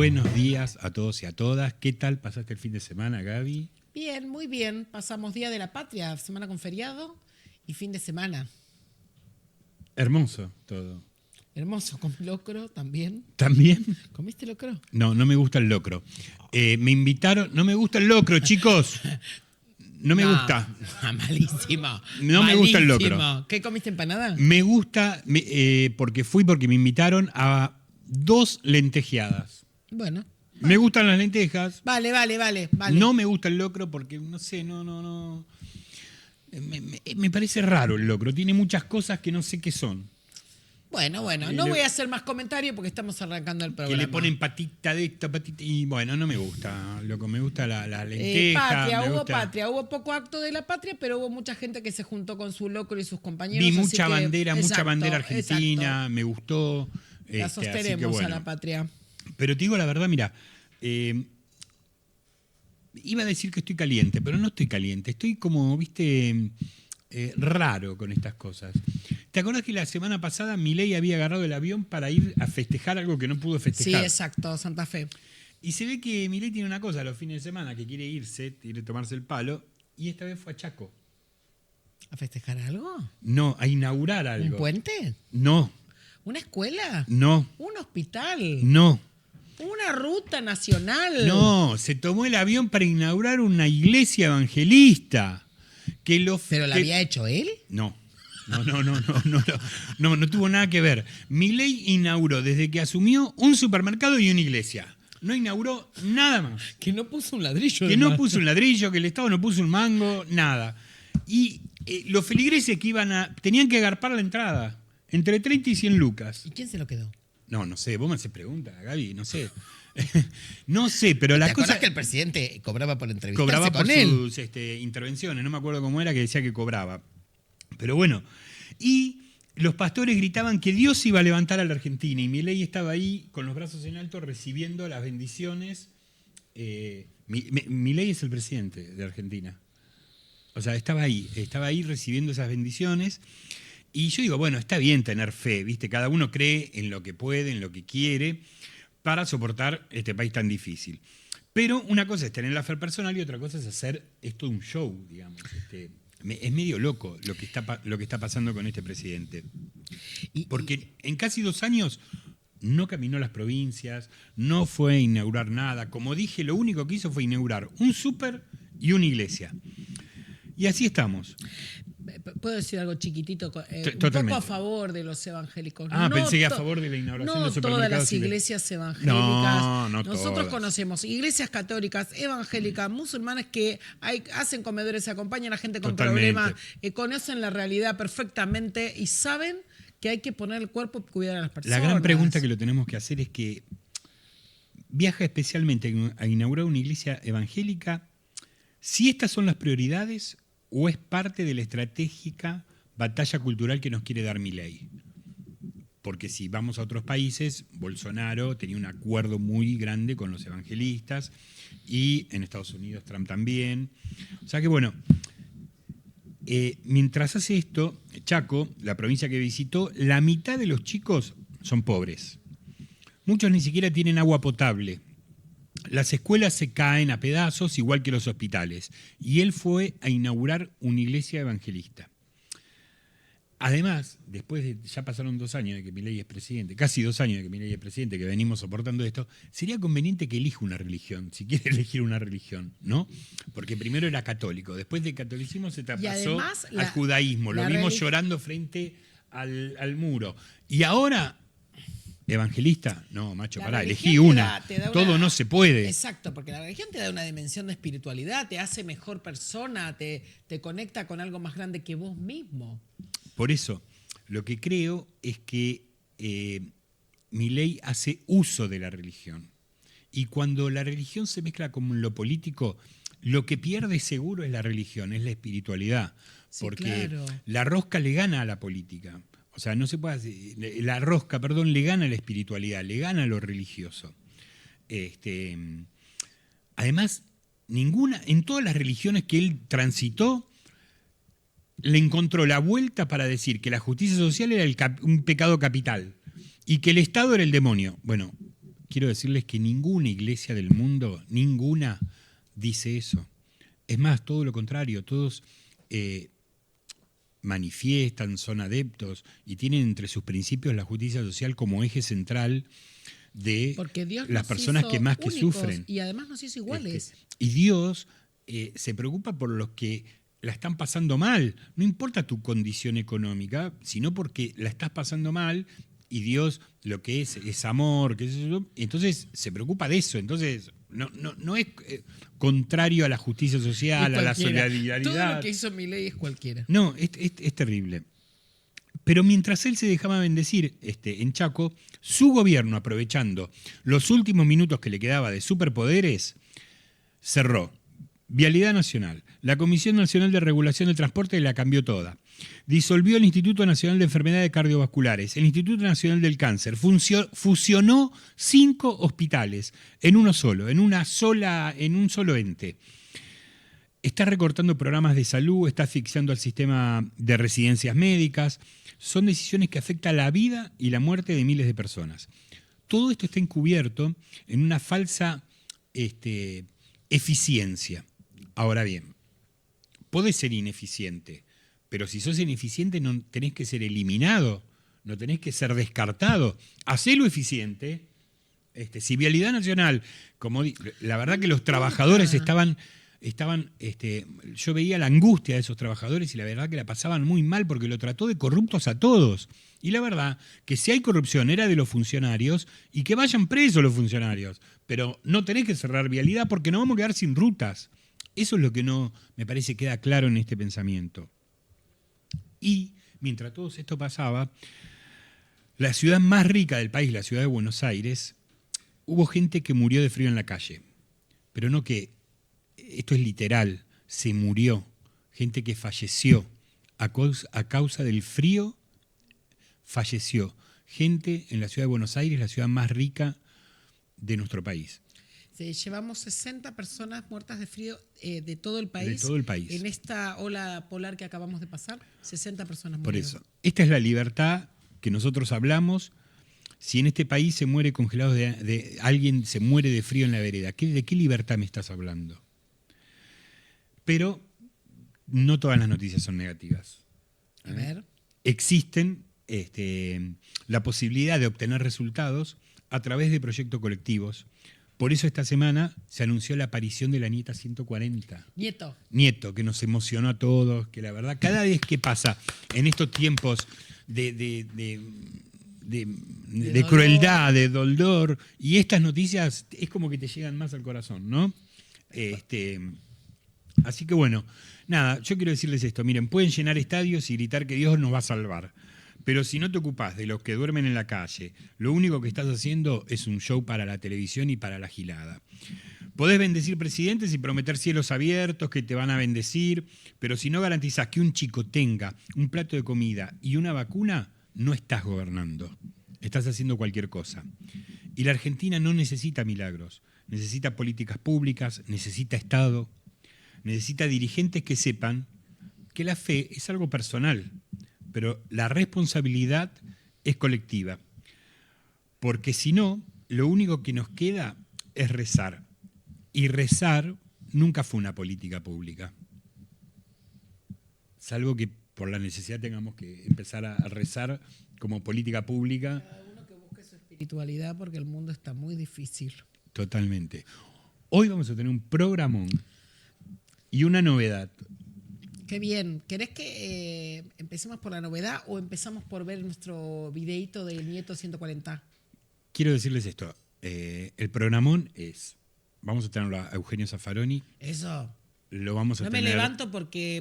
Buenos días a todos y a todas. ¿Qué tal pasaste el fin de semana, Gaby? Bien, muy bien. Pasamos Día de la Patria, semana con feriado y fin de semana. Hermoso todo. Hermoso, con locro también. ¿También? ¿Comiste locro? No, no me gusta el locro. Me invitaron... No me gusta el locro, chicos. No me gusta. Malísimo. No me gusta el locro. ¿Qué comiste, empanada? Me gusta porque me invitaron a 2 lentejeadas. Bueno. Me gustan las lentejas. Vale. No me gusta el locro porque, no sé, no. Me parece raro el locro. Tiene muchas cosas que no sé qué son. Bueno, no voy a hacer más comentarios porque estamos arrancando el programa. Que le ponen patita de esto, patita... Y bueno, no me gusta, loco. Me gusta la lenteja. Patria. Hubo poco acto de la patria, pero hubo mucha gente que se juntó con su locro y sus compañeros. Vi mucha bandera argentina. Exacto. Me gustó. La sostenemos a la patria. Pero te digo la verdad, mira, iba a decir que estoy caliente, pero no estoy caliente. Estoy como, viste, raro con estas cosas. ¿Te acordás que la semana pasada Milei había agarrado el avión para ir a festejar algo que no pudo festejar? Sí, exacto, Santa Fe. Y se ve que Milei tiene una cosa los fines de semana, que quiere irse, quiere tomarse el palo, y esta vez fue a Chaco. ¿A festejar algo? No, a inaugurar algo. ¿Un puente? No. ¿Una escuela? No. ¿Un hospital? No. ¿Una ruta nacional? No, se tomó el avión para inaugurar una iglesia evangelista. ¿Pero la había hecho él? No tuvo nada que ver. Milei inauguró desde que asumió un supermercado y una iglesia. No inauguró nada más. Que no puso un ladrillo. Que no puso un ladrillo, que el Estado no puso un mango, nada. Y los feligreses que tenían que agarpar la entrada, entre 30 y 100 lucas. ¿Y quién se lo quedó? No sé, vos me haces preguntas, Gaby, no sé. No sé, pero la cosa... ¿Te acordás que el presidente cobraba por entrevistarse cobraba con por él? sus intervenciones, no me acuerdo cómo era, que decía que cobraba. Pero bueno, y los pastores gritaban que Dios iba a levantar a la Argentina y Milei estaba ahí con los brazos en alto recibiendo las bendiciones. Milei es el presidente de Argentina. O sea, estaba ahí recibiendo esas bendiciones. Y yo digo, bueno, está bien tener fe, ¿viste? Cada uno cree en lo que puede, en lo que quiere, para soportar este país tan difícil. Pero una cosa es tener la fe personal y otra cosa es hacer esto un show, digamos. Es medio loco lo que está pasando con este presidente. Porque en casi 2 años no caminó las provincias, no fue a inaugurar nada. Como dije, lo único que hizo fue inaugurar un súper y una iglesia. Y así estamos. ¿Puedo decir algo chiquitito? Un poco a favor de los evangélicos. Pensé que a favor de la inauguración de los supermercados. No todas las iglesias evangélicas. No Nosotros todas. Conocemos iglesias católicas, evangélicas, musulmanas que hacen comedores, acompañan a gente con problemas, conocen la realidad perfectamente y saben que hay que poner el cuerpo y cuidar a las personas. La gran pregunta que lo tenemos que hacer es que viaja especialmente a inaugurar una iglesia evangélica, si estas son las prioridades o es parte de la estratégica batalla cultural que nos quiere dar Milei. Porque si vamos a otros países, Bolsonaro tenía un acuerdo muy grande con los evangelistas y en Estados Unidos Trump también. O sea que bueno, mientras hace esto, Chaco, la provincia que visitó, la mitad de los chicos son pobres. Muchos ni siquiera tienen agua potable. Las escuelas se caen a pedazos, igual que los hospitales. Y él fue a inaugurar una iglesia evangelista. Además, ya pasaron 2 años de que Milei es presidente, casi 2 años de que Milei es presidente, que venimos soportando esto, sería conveniente que elija una religión, si quiere elegir una religión, ¿no? Porque primero era católico, después del catolicismo se traspasó al judaísmo, lo vimos llorando frente al muro. Y ahora... ¿Evangelista? No, macho, pará, elegí una. Todo no se puede. Exacto, porque la religión te da una dimensión de espiritualidad, te hace mejor persona, te conecta con algo más grande que vos mismo. Por eso, lo que creo es que Milei hace uso de la religión. Y cuando la religión se mezcla con lo político, lo que pierde seguro es la religión, es la espiritualidad. Porque claro, la rosca le gana a la política. O sea, no se puede hacer, la rosca, le gana a la espiritualidad, le gana a lo religioso. Además, en todas las religiones que él transitó, le encontró la vuelta para decir que la justicia social era un pecado capital y que el Estado era el demonio. Bueno, quiero decirles que ninguna iglesia del mundo, ninguna, dice eso. Es más, todo lo contrario, todos manifiestan, son adeptos y tienen entre sus principios la justicia social como eje central de las personas que más que sufren. Y además nos hizo iguales. Y Dios se preocupa por los que la están pasando mal. No importa tu condición económica, sino porque la estás pasando mal y Dios lo que es amor. Entonces se preocupa de eso. Entonces no es contrario a la justicia social, a la solidaridad. Todo lo que hizo Milei es cualquiera. No, es terrible. Pero mientras él se dejaba bendecir en Chaco, su gobierno, aprovechando los últimos minutos que le quedaba de superpoderes, cerró Vialidad Nacional, la Comisión Nacional de Regulación del Transporte la cambió toda. Disolvió el Instituto Nacional de Enfermedades Cardiovasculares, el Instituto Nacional del Cáncer, fusionó 5 hospitales en un solo ente. Está recortando programas de salud, está asfixiando al sistema de residencias médicas. Son decisiones que afectan la vida y la muerte de miles de personas. Todo esto está encubierto en una falsa eficiencia. Ahora bien, podés ser ineficiente, pero si sos ineficiente no tenés que ser eliminado, no tenés que ser descartado. Hacelo eficiente. Si Vialidad Nacional, la verdad que los trabajadores estaban yo veía la angustia de esos trabajadores y la verdad que la pasaban muy mal porque lo trató de corruptos a todos. Y la verdad que si hay corrupción era de los funcionarios y que vayan presos los funcionarios. Pero no tenés que cerrar Vialidad porque nos vamos a quedar sin rutas. Eso es lo que no me parece queda claro en este pensamiento. Y mientras todo esto pasaba, la ciudad más rica del país, la ciudad de Buenos Aires, hubo gente que murió de frío en la calle. Pero no que, esto es literal, se murió. Gente que falleció a causa del frío, falleció. Gente en la ciudad de Buenos Aires, la ciudad más rica de nuestro país. Sí, llevamos 60 personas muertas de frío de todo el país. De todo el país. En esta ola polar que acabamos de pasar, 60 personas murieron. Por eso, esta es la libertad que nosotros hablamos. Si en este país se muere congelado alguien se muere de frío en la vereda, ¿de qué libertad me estás hablando? Pero no todas las noticias son negativas. A ver. Existen la posibilidad de obtener resultados a través de proyectos colectivos. Por eso esta semana se anunció la aparición de la nieta 140. Nieto, que nos emocionó a todos, que la verdad, cada vez que pasa en estos tiempos de crueldad, de dolor, y estas noticias es como que te llegan más al corazón, ¿no? Así que bueno, nada, yo quiero decirles esto, miren, pueden llenar estadios y gritar que Dios nos va a salvar, pero si no te ocupás de los que duermen en la calle, lo único que estás haciendo es un show para la televisión y para la gilada. Podés bendecir presidentes y prometer cielos abiertos que te van a bendecir, pero si no garantizás que un chico tenga un plato de comida y una vacuna, no estás gobernando, estás haciendo cualquier cosa. Y la Argentina no necesita milagros, necesita políticas públicas, necesita Estado, necesita dirigentes que sepan que la fe es algo personal, pero la responsabilidad es colectiva. Porque si no, lo único que nos queda es rezar. Y rezar nunca fue una política pública. Salvo que por la necesidad tengamos que empezar a rezar como política pública. Cada uno que busque su espiritualidad porque el mundo está muy difícil. Totalmente. Hoy vamos a tener un programón y una novedad. Qué bien. ¿Querés que empecemos por la novedad o empezamos por ver nuestro videíto del nieto 140? Quiero decirles esto. El programón es... Vamos a tenerlo a Eugenio Zaffaroni. Eso. Lo vamos a no tener... me levanto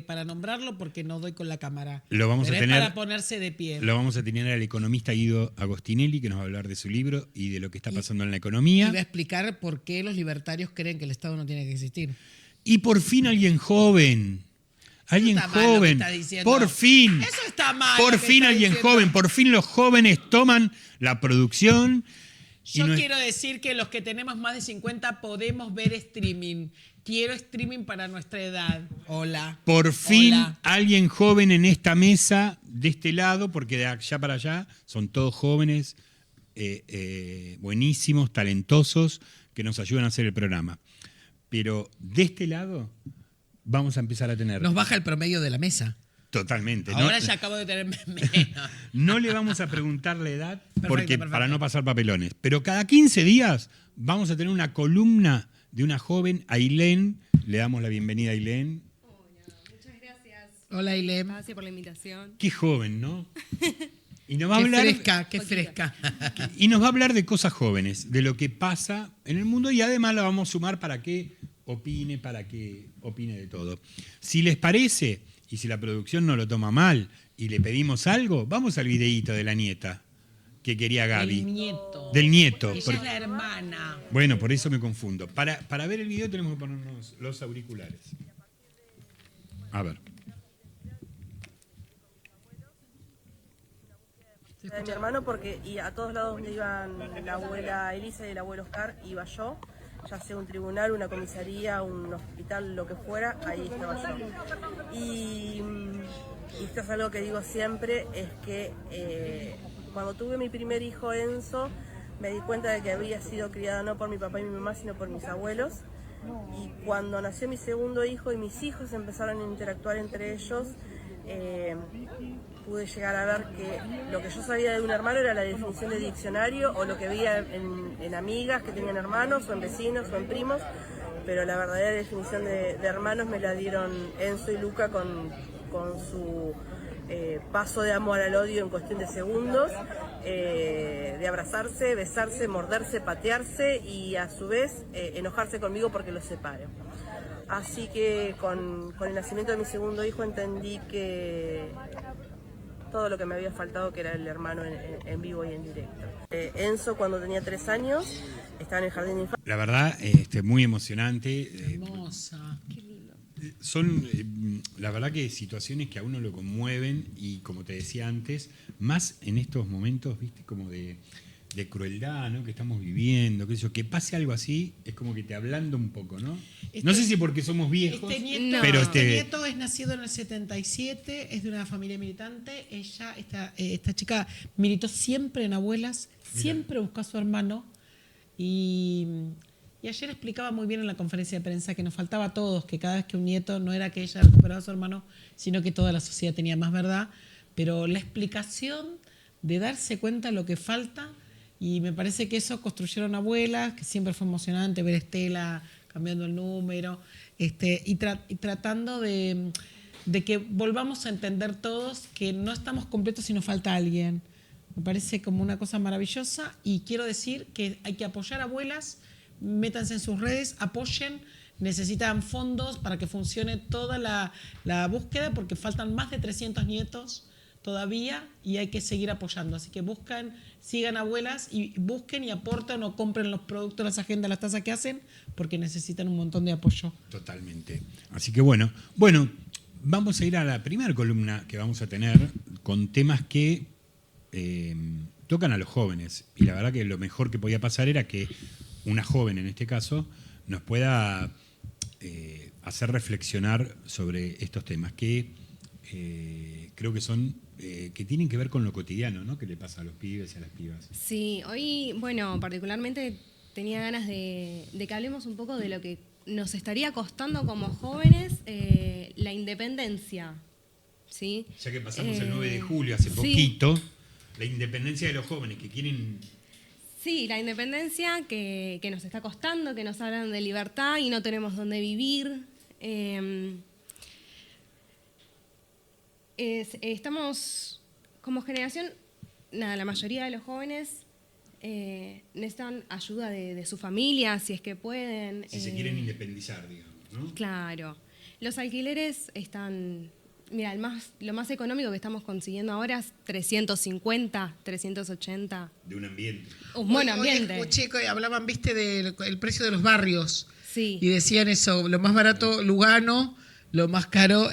para nombrarlo porque no doy con la cámara. Lo vamos a tener... para ponerse de pie. Lo vamos a tener al economista Guido Agostinelli, que nos va a hablar de su libro y de lo que está pasando en la economía. Y va a explicar por qué los libertarios creen que el Estado no tiene que existir. Y por fin alguien joven. Alguien joven. Por fin. Eso está mal. Por fin alguien joven. Por fin los jóvenes toman la producción. Yo quiero decir que los que tenemos más de 50 podemos ver streaming. Quiero streaming para nuestra edad. Hola. Por fin alguien joven en esta mesa, de este lado, porque de allá para allá son todos jóvenes, buenísimos, talentosos, que nos ayudan a hacer el programa. Pero de este lado vamos a empezar a tener... Nos baja el promedio de la mesa. Totalmente. Ahora ya acabo de tener menos. No le vamos a preguntar la edad Perfecto. para no pasar papelones. Pero cada 15 días vamos a tener una columna de una joven, Ailén. Le damos la bienvenida a Ailén. Hola, muchas gracias. Hola, Ailén. Gracias por la invitación. Qué joven, ¿no? Y nos va a Qué hablar, fresca, qué fresca. y nos va a hablar de cosas jóvenes, de lo que pasa en el mundo, y además la vamos a sumar para que opine de todo. Si les parece, y si la producción no lo toma mal, y le pedimos algo, vamos al videíto de la nieta que quería Gaby. Del nieto. Del nieto. Ella es la hermana. Bueno, por eso me confundo. Para ver el video tenemos que ponernos los auriculares. A ver. De mi hermano porque a todos lados donde iban la abuela Elisa y el abuelo Oscar iba yo, ya sea un tribunal, una comisaría, un hospital, lo que fuera, ahí estaba yo. Y esto es algo que digo siempre, es que cuando tuve mi primer hijo Enzo, me di cuenta de que había sido criada no por mi papá y mi mamá, sino por mis abuelos. Y cuando nació mi segundo hijo y mis hijos empezaron a interactuar entre ellos, pude llegar a ver que lo que yo sabía de un hermano era la definición de diccionario o lo que veía en amigas que tenían hermanos o en vecinos o en primos, pero la verdadera definición de hermanos me la dieron Enzo y Luca con su paso de amor al odio en cuestión de segundos, de abrazarse, besarse, morderse, patearse y a su vez enojarse conmigo porque los separo. Así que con el nacimiento de mi segundo hijo entendí que todo lo que me había faltado, que era el hermano en vivo y en directo. Enzo, cuando tenía 3 años, estaba en el jardín de infantes. La verdad, muy emocionante. Hermosa. Qué lindo. Son, la verdad, que situaciones que a uno lo conmueven y, como te decía antes, más en estos momentos, viste, como de crueldad, ¿no?, que estamos viviendo, que pase algo así, es como que te ablanda un poco, ¿no? No sé si porque somos viejos, pero este nieto es nacido en el 77, es de una familia militante. Ella, esta chica, militó siempre en Abuelas, siempre buscó a su hermano. Y ayer explicaba muy bien en la conferencia de prensa que nos faltaba a todos, que cada vez que un nieto no era que ella recuperaba a su hermano, sino que toda la sociedad tenía más verdad. Pero la explicación de darse cuenta de lo que falta, y me parece que eso construyeron Abuelas, que siempre fue emocionante ver a Estela cambiando el número, y tratando de que volvamos a entender todos que no estamos completos si nos falta alguien. Me parece como una cosa maravillosa, y quiero decir que hay que apoyar a Abuelas. Métanse en sus redes, apoyen, necesitan fondos para que funcione toda la búsqueda, porque faltan más de 300 nietos todavía y hay que seguir apoyando. Así que sigan Abuelas y busquen y aporten o compren los productos, las agendas, las tazas que hacen, porque necesitan un montón de apoyo. Totalmente. Así que bueno, vamos a ir a la primera columna que vamos a tener con temas que tocan a los jóvenes. Y la verdad que lo mejor que podía pasar era que una joven, en este caso, nos pueda hacer reflexionar sobre estos temas que creo que son que tienen que ver con lo cotidiano, ¿no?, que le pasa a los pibes y a las pibas. Sí, hoy, bueno, particularmente tenía ganas de que hablemos un poco de lo que nos estaría costando como jóvenes la independencia, ¿sí? Ya que pasamos el 9 de julio hace poquito, sí. La independencia de los jóvenes que quieren... Sí, la independencia que nos está costando, que nos hablan de libertad y no tenemos dónde vivir. Estamos, como generación, la mayoría de los jóvenes necesitan ayuda de su familia, si es que pueden. Si se quieren independizar, digamos, ¿no? Claro. Los alquileres están... Mira, lo más económico que estamos consiguiendo ahora es 350, 380. De un ambiente. Un buen ambiente. Hoy escuché que hablaban, viste, del precio de los barrios. Sí. Y decían eso, lo más barato Lugano, lo más caro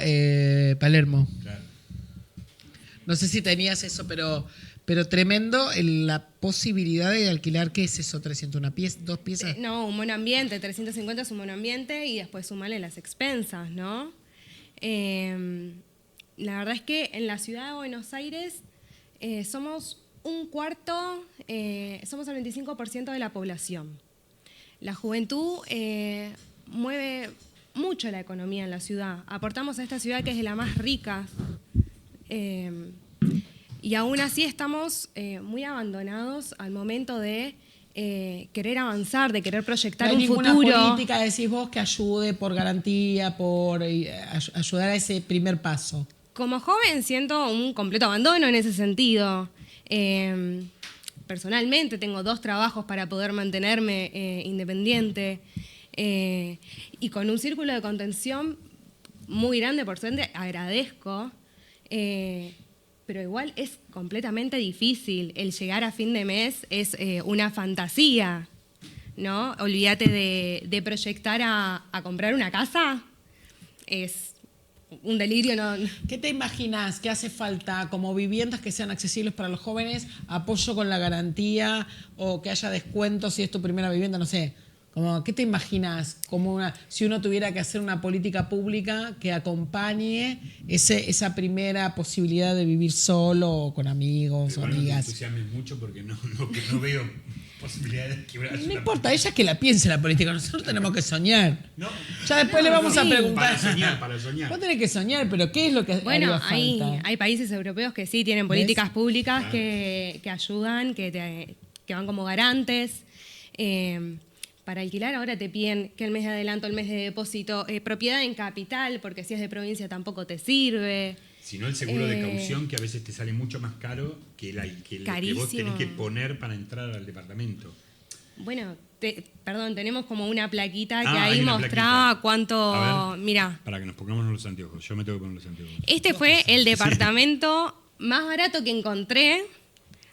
Palermo. Claro. No sé si tenías eso, pero tremendo la posibilidad de alquilar. ¿Qué es eso? ¿300? ¿2 piezas? No, un buen ambiente. 350 es un buen ambiente y después sumale las expensas, ¿no? La verdad es que en la ciudad de Buenos Aires somos un cuarto, somos el 25% de la población. La juventud mueve mucho la economía en la ciudad. Aportamos a esta ciudad que es de las más ricas. Y aún así estamos muy abandonados al momento de querer avanzar, de querer proyectar un futuro. ¿No hay ninguna política, decís vos, que ayude por garantía, por ayudar a ese primer paso? Como joven siento un completo abandono en ese sentido. Personalmente tengo 2 trabajos para poder mantenerme independiente y con un círculo de contención muy grande, por suerte, agradezco. Pero igual es completamente difícil. El llegar a fin de mes es una fantasía, ¿no? Olvídate de proyectar a comprar una casa. Es un delirio, ¿no? ¿Qué te imaginas que hace falta como viviendas que sean accesibles para los jóvenes, apoyo con la garantía o que haya descuentos si es tu primera vivienda, no sé? ¿Qué te imaginas si uno tuviera que hacer una política pública que acompañe esa primera posibilidad de vivir solo o con amigos o amigas? No te entusiasmes mucho porque no veo posibilidades de quebrar. No importa, ella que la piense la política, nosotros tenemos que soñar. No. Ya después le vamos a preguntar. Para soñar. Vos tenés que soñar, pero ¿qué es lo que haría falta? Hay países europeos que sí tienen políticas públicas que ayudan, que van como garantes. Para alquilar ahora te piden que el mes de adelanto, el mes de depósito, propiedad en capital, porque si es de provincia tampoco te sirve. Si no, el seguro de caución, que a veces te sale mucho más caro que lo que vos tenés que poner para entrar al departamento. Bueno, tenemos como una plaquita que ahí mostraba cuánto... Mirá. Para que nos pongamos los anteojos. Yo me tengo que poner los anteojos. Este fue el departamento más barato que encontré,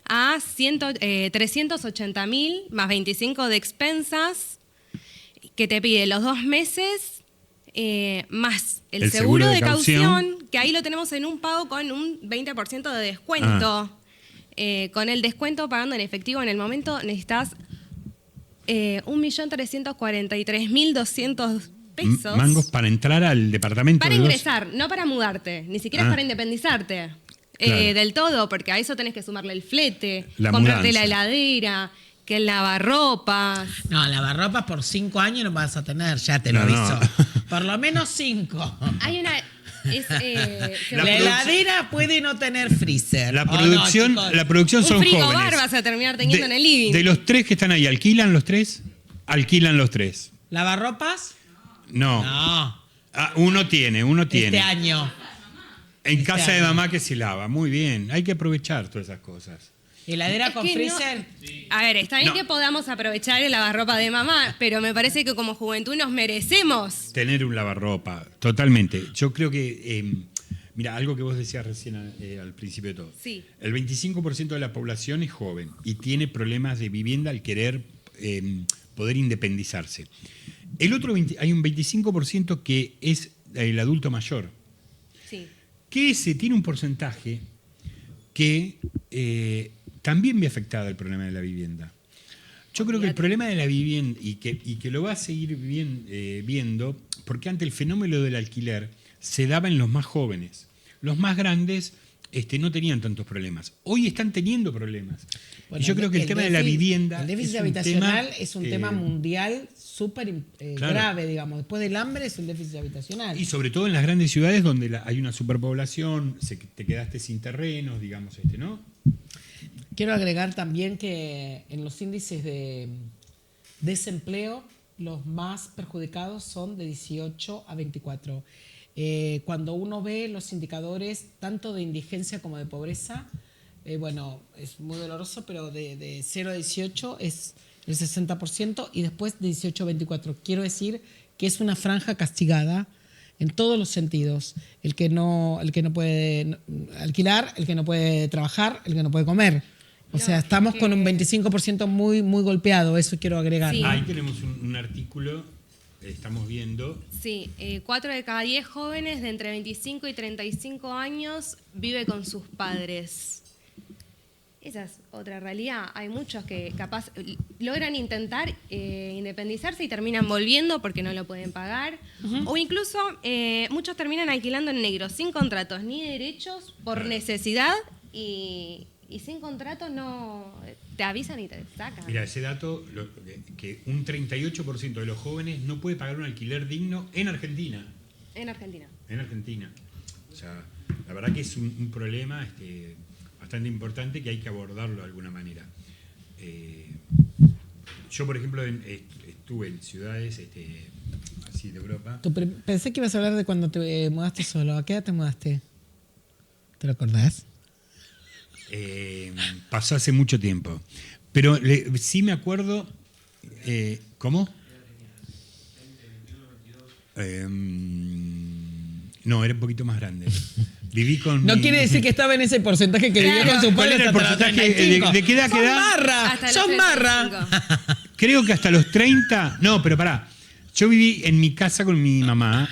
a 380.000 más 25 de expensas, que te pide los 2 meses más el seguro de caución, que ahí lo tenemos en un pago con un 20% de descuento. Con el descuento pagando en efectivo en el momento necesitas 1.343.200 pesos. Mangos para entrar al departamento. Para ingresar, no para mudarte, ni siquiera para independizarte. Claro. Del todo, porque a eso tenés que sumarle el flete, comprarte la heladera, que el lavarropas. No, lavarropas por 5 años no vas a tener, ya te lo aviso. Por lo menos 5. Hay una... la heladera puede no tener freezer. La producción, la producción son jóvenes. Un frigobar vas a terminar teniendo en el living. De los 3 que están ahí, ¿alquilan los 3? Alquilan los 3. ¿Lavarropas? No. Uno tiene. Este año. En casa de mamá que se lava. Muy bien. Hay que aprovechar todas esas cosas. ¿Heladera con freezer? No. A ver, está bien que podamos aprovechar el lavarropa de mamá, pero me parece que como juventud nos merecemos tener un lavarropa. Totalmente. Yo creo que... mira, algo que vos decías recién al principio de todo. Sí. El 25% de la población es joven y tiene problemas de vivienda al querer poder independizarse. Hay un 25% que es el adulto mayor. Sí. Que ese tiene un porcentaje que también ve afectada el problema de la vivienda. Yo creo que el problema de la vivienda, y que lo va a seguir viendo, porque antes el fenómeno del alquiler se daba en los más jóvenes. Los más grandes no tenían tantos problemas. Hoy están teniendo problemas. Bueno, y yo creo que el tema de la vivienda... El déficit habitacional es un tema mundial súper grave, digamos. Después del hambre es el déficit habitacional. Y sobre todo en las grandes ciudades donde hay una superpoblación, te quedaste sin terrenos, digamos, ¿no? Quiero agregar también que en los índices de desempleo, los más perjudicados son de 18 a 24. Cuando uno ve los indicadores tanto de indigencia como de pobreza, bueno, es muy doloroso, pero de 0 a 18 es el 60% y después de 18 a 24. Quiero decir que es una franja castigada en todos los sentidos. El que no puede alquilar, el que no puede trabajar, el que no puede comer. O sea, estamos con un 25% muy, muy golpeado, eso quiero agregar. Sí. Ahí tenemos un artículo, estamos viendo. Sí, 4 de cada 10 jóvenes de entre 25 y 35 años vive con sus padres. Esa es otra realidad. Hay muchos que capaz logran intentar independizarse y terminan volviendo porque no lo pueden pagar. Uh-huh. O incluso muchos terminan alquilando en negro, sin contratos ni derechos, por necesidad y y sin contrato no te avisan y te sacan. Mira, ese dato, que un 38% de los jóvenes no puede pagar un alquiler digno en Argentina. En Argentina. En Argentina. O sea, la verdad que es un problema bastante importante que hay que abordarlo de alguna manera. Yo, por ejemplo, estuve en ciudades así de Europa. Pensé que ibas a hablar de cuando te mudaste solo. ¿A qué edad te mudaste? ¿Te lo acordás? Pasó hace mucho tiempo. Pero sí me acuerdo... ¿Cómo? No, era un poquito más grande. Viví con No quiere decir que estaba en ese porcentaje que vivió con su ¿Cuál padre era el hasta los porcentaje? 35. ¿De qué edad ¡Sos queda? marra! Hasta los ¡Sos 35. marra! Creo que hasta los 30... No, pero pará. Yo viví en mi casa con mi mamá.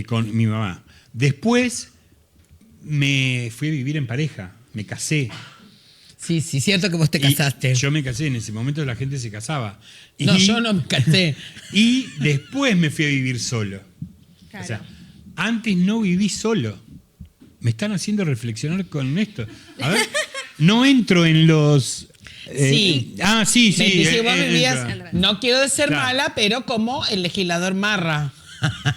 Con mi mamá. Después me fui a vivir en pareja. Me casé. Sí, cierto que vos te casaste. Y yo me casé. En ese momento la gente se casaba. No, yo no me casé. Y después me fui a vivir solo. Claro. O sea, antes no viví solo. Me están haciendo reflexionar con esto. A ver, no entro en los... Sí. Sí. 25 vos vivías, entra. no quiero ser Claro. mala, pero como el legislador marra.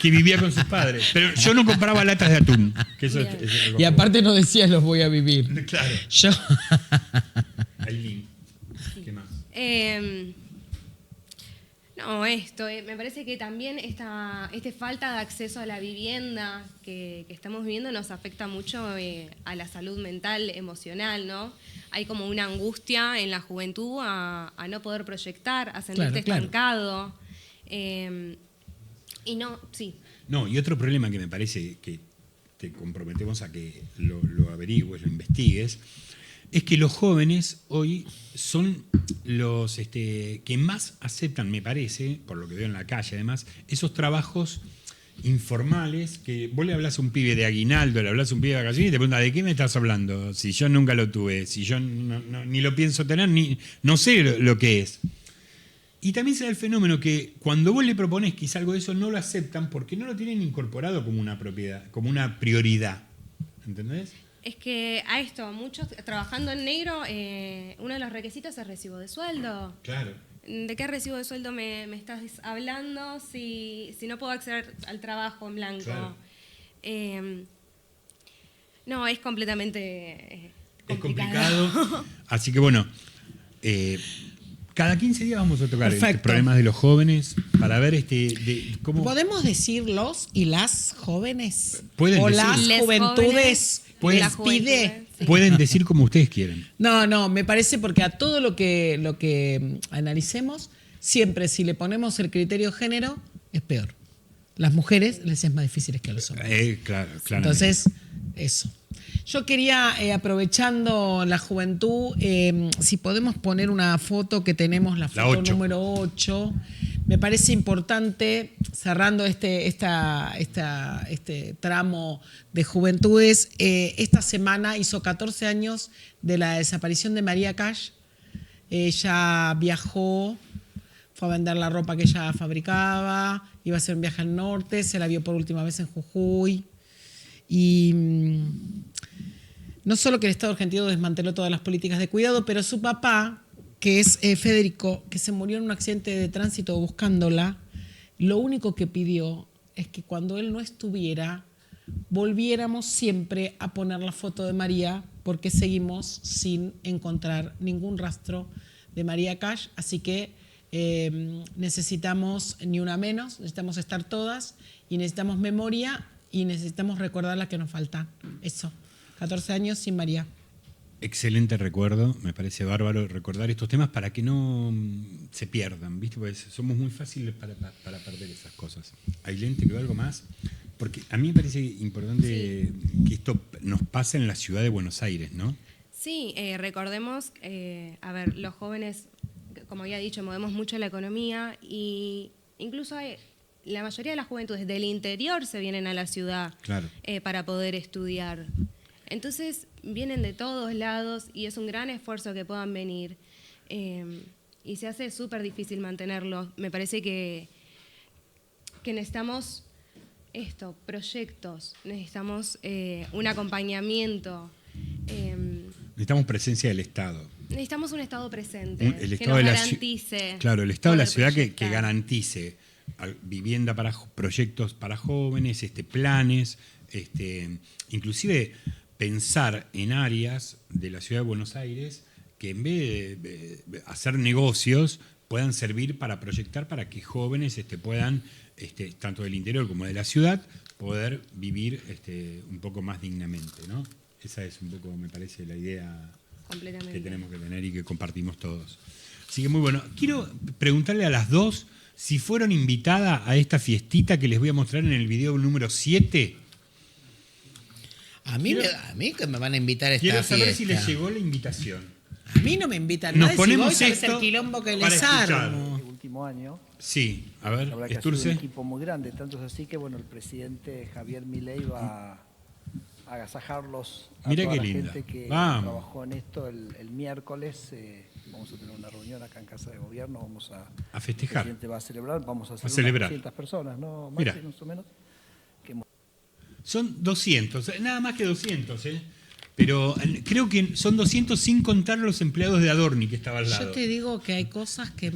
Que vivía con sus padres. Pero yo no compraba latas de atún. Que eso Bien. es algo Y aparte no decías los voy a vivir. Claro. Yo... Aileen. ¿Qué más? Me parece que también esta falta de acceso a la vivienda que estamos viviendo nos afecta mucho a la salud mental, emocional, ¿no? Hay como una angustia en la juventud a no poder proyectar, a sentirte Claro. estancado. No, y otro problema que me parece que te comprometemos a que lo averigües, lo investigues, es que los jóvenes hoy son los que más aceptan, me parece, por lo que veo en la calle además, esos trabajos informales que vos le hablas a un pibe de aguinaldo, le hablas a un pibe de vacaciones y te pregunta, ¿de qué me estás hablando? Si yo nunca lo tuve, si yo ni lo pienso tener, no sé lo que es. Y también se da el fenómeno que cuando vos le proponés quizá algo de eso, no lo aceptan porque no lo tienen incorporado como una propiedad, como una prioridad. ¿Entendés? Es que a esto, muchos trabajando en negro, uno de los requisitos es recibo de sueldo. Claro. ¿De qué recibo de sueldo me estás hablando si no puedo acceder al trabajo en blanco? Claro. No, es completamente Es complicado. Así que bueno, cada 15 días vamos a tocar Perfecto. problemas de los jóvenes para ver cómo... ¿Podemos decir los y las jóvenes? Pueden o decir. las Les juventudes. jóvenes, Pueden- Les pide. Sí. Pueden decir como ustedes quieran. No, me parece porque a todo lo que analicemos, siempre si le ponemos el criterio género, es peor. Las mujeres les es más difícil que a los hombres. Claro. Entonces, eso. Yo quería, aprovechando la juventud, si podemos poner una foto que tenemos, la foto 8. número 8. Me parece importante, cerrando este tramo de juventudes, esta semana hizo 14 años de la desaparición de María Cash. Ella viajó, fue a vender la ropa que ella fabricaba, iba a hacer un viaje al norte, se la vio por última vez en Jujuy. Y no solo que el Estado argentino desmanteló todas las políticas de cuidado, pero su papá, que es Federico, que se murió en un accidente de tránsito buscándola, lo único que pidió es que cuando él no estuviera, volviéramos siempre a poner la foto de María, porque seguimos sin encontrar ningún rastro de María Cash, así que necesitamos ni una menos, necesitamos estar todas y necesitamos memoria y necesitamos recordar la que nos falta. Eso, 14 años sin María. Excelente recuerdo, me parece bárbaro recordar estos temas para que no se pierdan, ¿viste? Porque somos muy fáciles para perder esas cosas. Aileen, ¿te quedó algo más? Porque a mí me parece importante que esto nos pase en la ciudad de Buenos Aires, ¿no? Sí, recordemos, los jóvenes, como había dicho, movemos mucho la economía y incluso la mayoría de las juventudes del interior se vienen a la ciudad Claro. para poder estudiar. Entonces vienen de todos lados y es un gran esfuerzo que puedan venir y se hace súper difícil mantenerlos. Me parece que necesitamos proyectos, necesitamos un acompañamiento Necesitamos presencia del Estado. Necesitamos un Estado presente, El que Estado nos de garantice. Claro, el Estado de la poder ciudad que proyectar. garantice vivienda para proyectos para jóvenes, planes, inclusive pensar en áreas de la ciudad de Buenos Aires que en vez de hacer negocios puedan servir para proyectar para que jóvenes puedan, tanto del interior como de la ciudad, poder vivir un poco más dignamente, ¿no? Esa es un poco, me parece, la idea que tenemos que tener y que compartimos todos. Así que muy bueno. Quiero preguntarle a las dos si fueron invitadas a esta fiestita que les voy a mostrar en el video número 7. A mí que me van a invitar a esta Quiero saber fiesta. si les llegó la invitación. A mí no me invitan. Nos Nadie, ponemos si voy, sabes esto el quilombo que para les escuchar. armo. El último año. Sí, a ver, La verdad que ha sido un Esturce. equipo muy grande, tanto es así que bueno, el presidente Javier Milei va a agasajarlos a Mirá toda qué la linda. gente que Vamos. trabajó en esto el miércoles. Vamos a tener una reunión acá en Casa de Gobierno, vamos a festejar. El presidente va a celebrar, vamos a hacer celebrar. unas 200 personas, ¿no? Mirá. Más o menos. Son 200, nada más que 200, pero creo que son 200 sin contar los empleados de Adorni que estaba al lado. Yo te digo que hay cosas que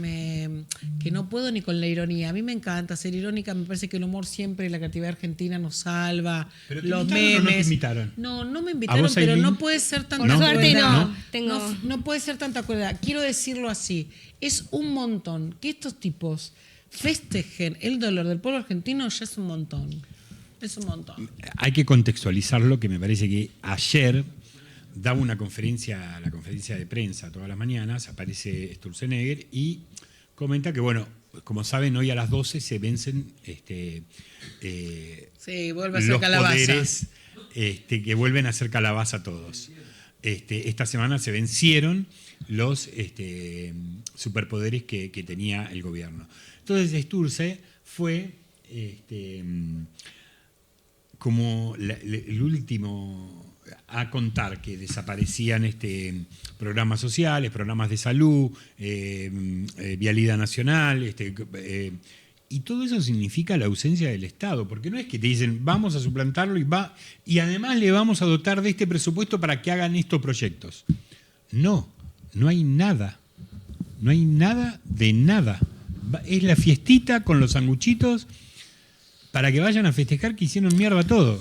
no puedo ni con la ironía. A mí me encanta ser irónica, me parece que el humor siempre y la creatividad argentina nos salva. ¿Pero te Los invitaron o no te memes. invitaron? No me ¿A invitaron, vos, pero Ailín? no puede ser tanta Por suerte crueldad. no. No puede ser tanta crueldad. Quiero decirlo así. Es un montón que estos tipos festejen el dolor del pueblo argentino, ya es un montón. Es un montón. Hay que contextualizarlo, que me parece que ayer daba una conferencia, la conferencia de prensa todas las mañanas, aparece Sturzenegger y comenta que, bueno, como saben, hoy a las 12 se vencen Sí, vuelve a ser los calabaza. poderes que vuelven a ser calabaza todos. Esta semana se vencieron los superpoderes que tenía el gobierno. Entonces Sturze fue como el último a contar que desaparecían programas sociales, programas de salud, vialidad nacional, y todo eso significa la ausencia del Estado, porque no es que te dicen vamos a suplantarlo y además le vamos a dotar de este presupuesto para que hagan estos proyectos. No hay nada, no hay nada de nada. Es la fiestita con los sanguchitos para que vayan a festejar que hicieron mierda todo.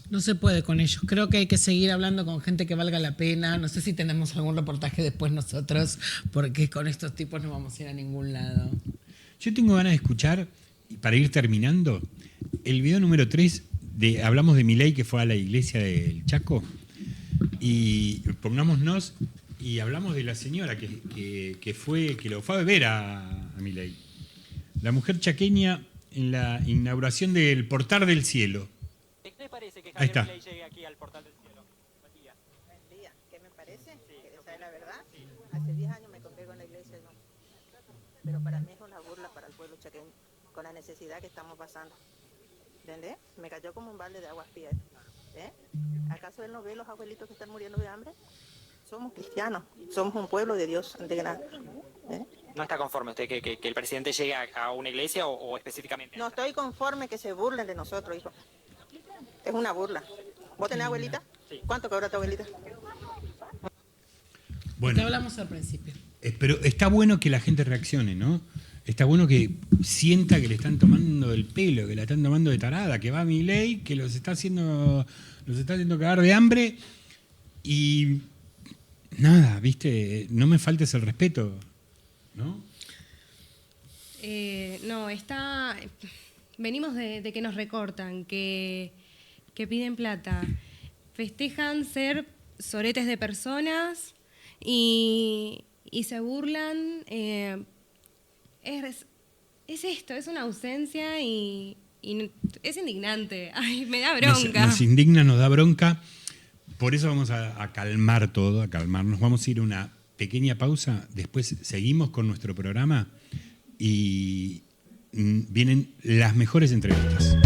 No se puede con ellos. Creo que hay que seguir hablando con gente que valga la pena. No sé si tenemos algún reportaje después nosotros, porque con estos tipos no vamos a ir a ningún lado. Yo tengo ganas de escuchar, para ir terminando, el video número 3, hablamos de Milei que fue a la iglesia del Chaco, y pongámonos, y hablamos de la señora que lo fue a ver a Milei. La mujer chaqueña en la inauguración del Portal del Cielo. ¿Qué le parece que Ahí está. Javier Milei llegue aquí al Portal del Cielo? Buen día. Buen día. ¿Qué me parece? ¿Esa es la verdad? Hace 10 años me congrego en la iglesia, no. Pero para mí es una burla para el pueblo chaqueño, con la necesidad que estamos pasando. ¿Entendés? Me cayó como un balde de aguas frías. ¿Acaso él no ve los abuelitos que están muriendo de hambre? Somos cristianos, somos un pueblo de Dios, ante que nada. ¿No está conforme usted que el presidente llegue a una iglesia o específicamente? No estoy conforme que se burlen de nosotros, hijo. Es una burla. ¿Vos tenés abuelita? Sí. ¿Cuánto cobra tu abuelita? Te Bueno, hablamos al principio. pero está bueno que la gente reaccione, ¿no? Está bueno que sienta que le están tomando el pelo, que la están tomando de tarada, que va Milei, que los está haciendo cagar de hambre y nada, ¿viste? No me faltes el respeto, ¿no? No, venimos de que nos recortan, que piden plata, festejan ser soretes de personas y se burlan. Es esto, es una ausencia y es indignante. Ay, me da bronca. Nos indigna, nos da bronca. Por eso vamos a calmar todo, a calmarnos. Vamos a ir a una pequeña pausa. Después seguimos con nuestro programa y vienen las mejores entrevistas.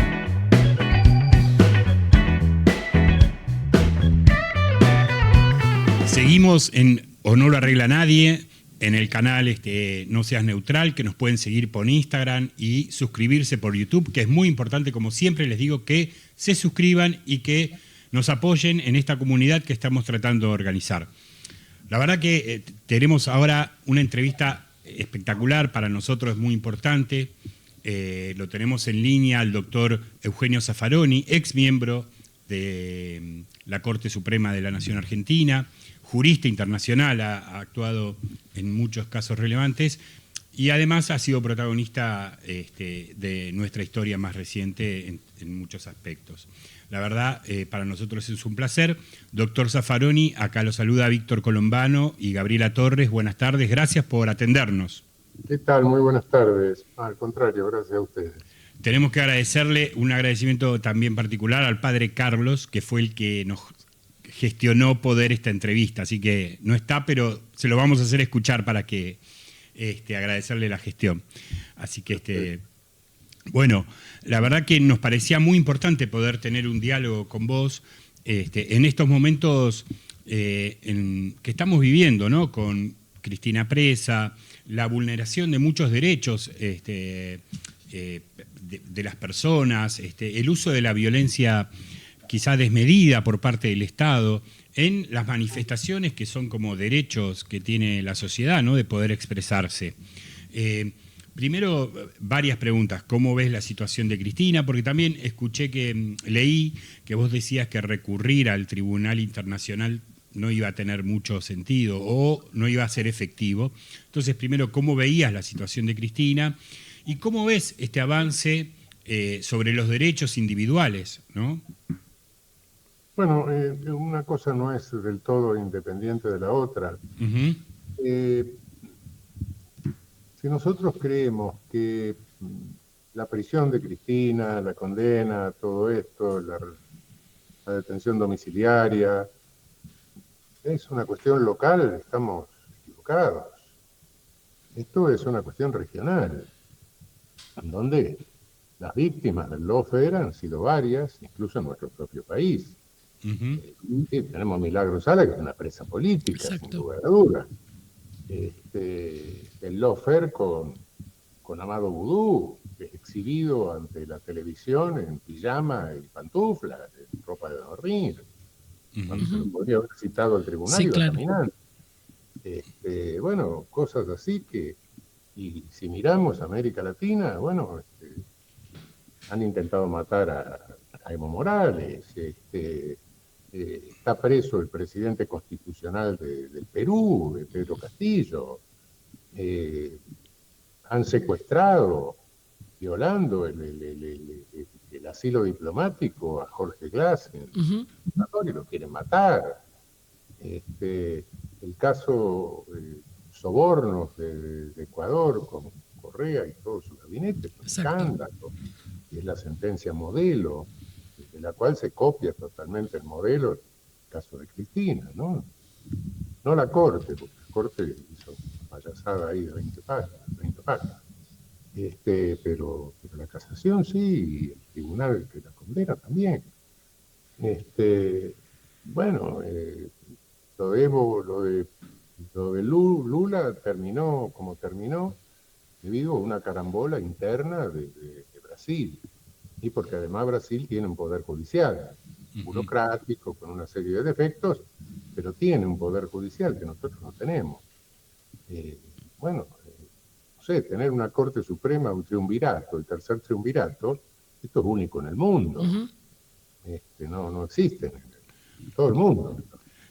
Seguimos en O no lo arregla nadie, en el canal No Seas Neutral, que nos pueden seguir por Instagram y suscribirse por YouTube, que es muy importante, como siempre les digo, que se suscriban y que nos apoyen en esta comunidad que estamos tratando de organizar. La verdad que tenemos ahora una entrevista espectacular, para nosotros es muy importante. Lo tenemos en línea al doctor Eugenio Zaffaroni, ex miembro de la Corte Suprema de la Nación Argentina, jurista internacional, ha actuado en muchos casos relevantes y además ha sido protagonista de nuestra historia más reciente en muchos aspectos. La verdad, para nosotros es un placer. Doctor Zaffaroni, acá lo saluda Víctor Colombano y Gabriela Torres. Buenas tardes, gracias por atendernos. ¿Qué tal? Muy buenas tardes. Al contrario, gracias a ustedes. Tenemos que agradecerle un agradecimiento también particular al padre Carlos, que fue el que nos gestionó poder esta entrevista, así que no está, pero se lo vamos a hacer escuchar para que agradecerle la gestión. Así que, bueno, la verdad que nos parecía muy importante poder tener un diálogo con vos en estos momentos que estamos viviendo, ¿no? Con Cristina presa, la vulneración de muchos derechos de las personas, el uso de la violencia quizá desmedida por parte del Estado, en las manifestaciones que son como derechos que tiene la sociedad, ¿no? De poder expresarse. Primero, varias preguntas. ¿Cómo ves la situación de Cristina? Porque también escuché leí que vos decías que recurrir al Tribunal Internacional no iba a tener mucho sentido o no iba a ser efectivo. Entonces, primero, ¿cómo veías la situación de Cristina? ¿Y cómo ves este avance sobre los derechos individuales, ¿no? Bueno, una cosa no es del todo independiente de la otra. Uh-huh. Si nosotros creemos que la prisión de Cristina, la condena, todo esto, la detención domiciliaria, es una cuestión local, estamos equivocados. Esto es una cuestión regional, en donde las víctimas del lawfare han sido varias, incluso en nuestro propio país. Uh-huh. Tenemos Milagro Sala, que es una presa política, Exacto. sin lugar a dudas. El lawfare con Amado Vudú, exhibido ante la televisión en pijama y pantuflas, en ropa de dormir, cuando se lo podría haber citado al tribunal, Sí, iba claro. caminando. Bueno, cosas así que, y si miramos América Latina, bueno, han intentado matar a Evo Morales, está preso el presidente constitucional del Perú, Pedro Castillo, han secuestrado, violando el asilo diplomático a Jorge Glass, y lo quieren matar. El caso sobornos de Ecuador con Correa y todo su gabinete, un escándalo, y es la sentencia modelo, de la cual se copia totalmente el modelo, el caso de Cristina, ¿no? No la Corte, porque la Corte hizo una payasada ahí de 20 páginas. Pero la casación sí, y el tribunal que la condena también. Bueno, lo de Lula terminó como terminó debido a una carambola interna de Brasil, y porque además Brasil tiene un poder judicial, burocrático, con una serie de defectos, pero tiene un poder judicial que nosotros no tenemos. No sé, tener una Corte Suprema, un triunvirato, el tercer triunvirato, esto es único en el mundo. No existe en todo el mundo.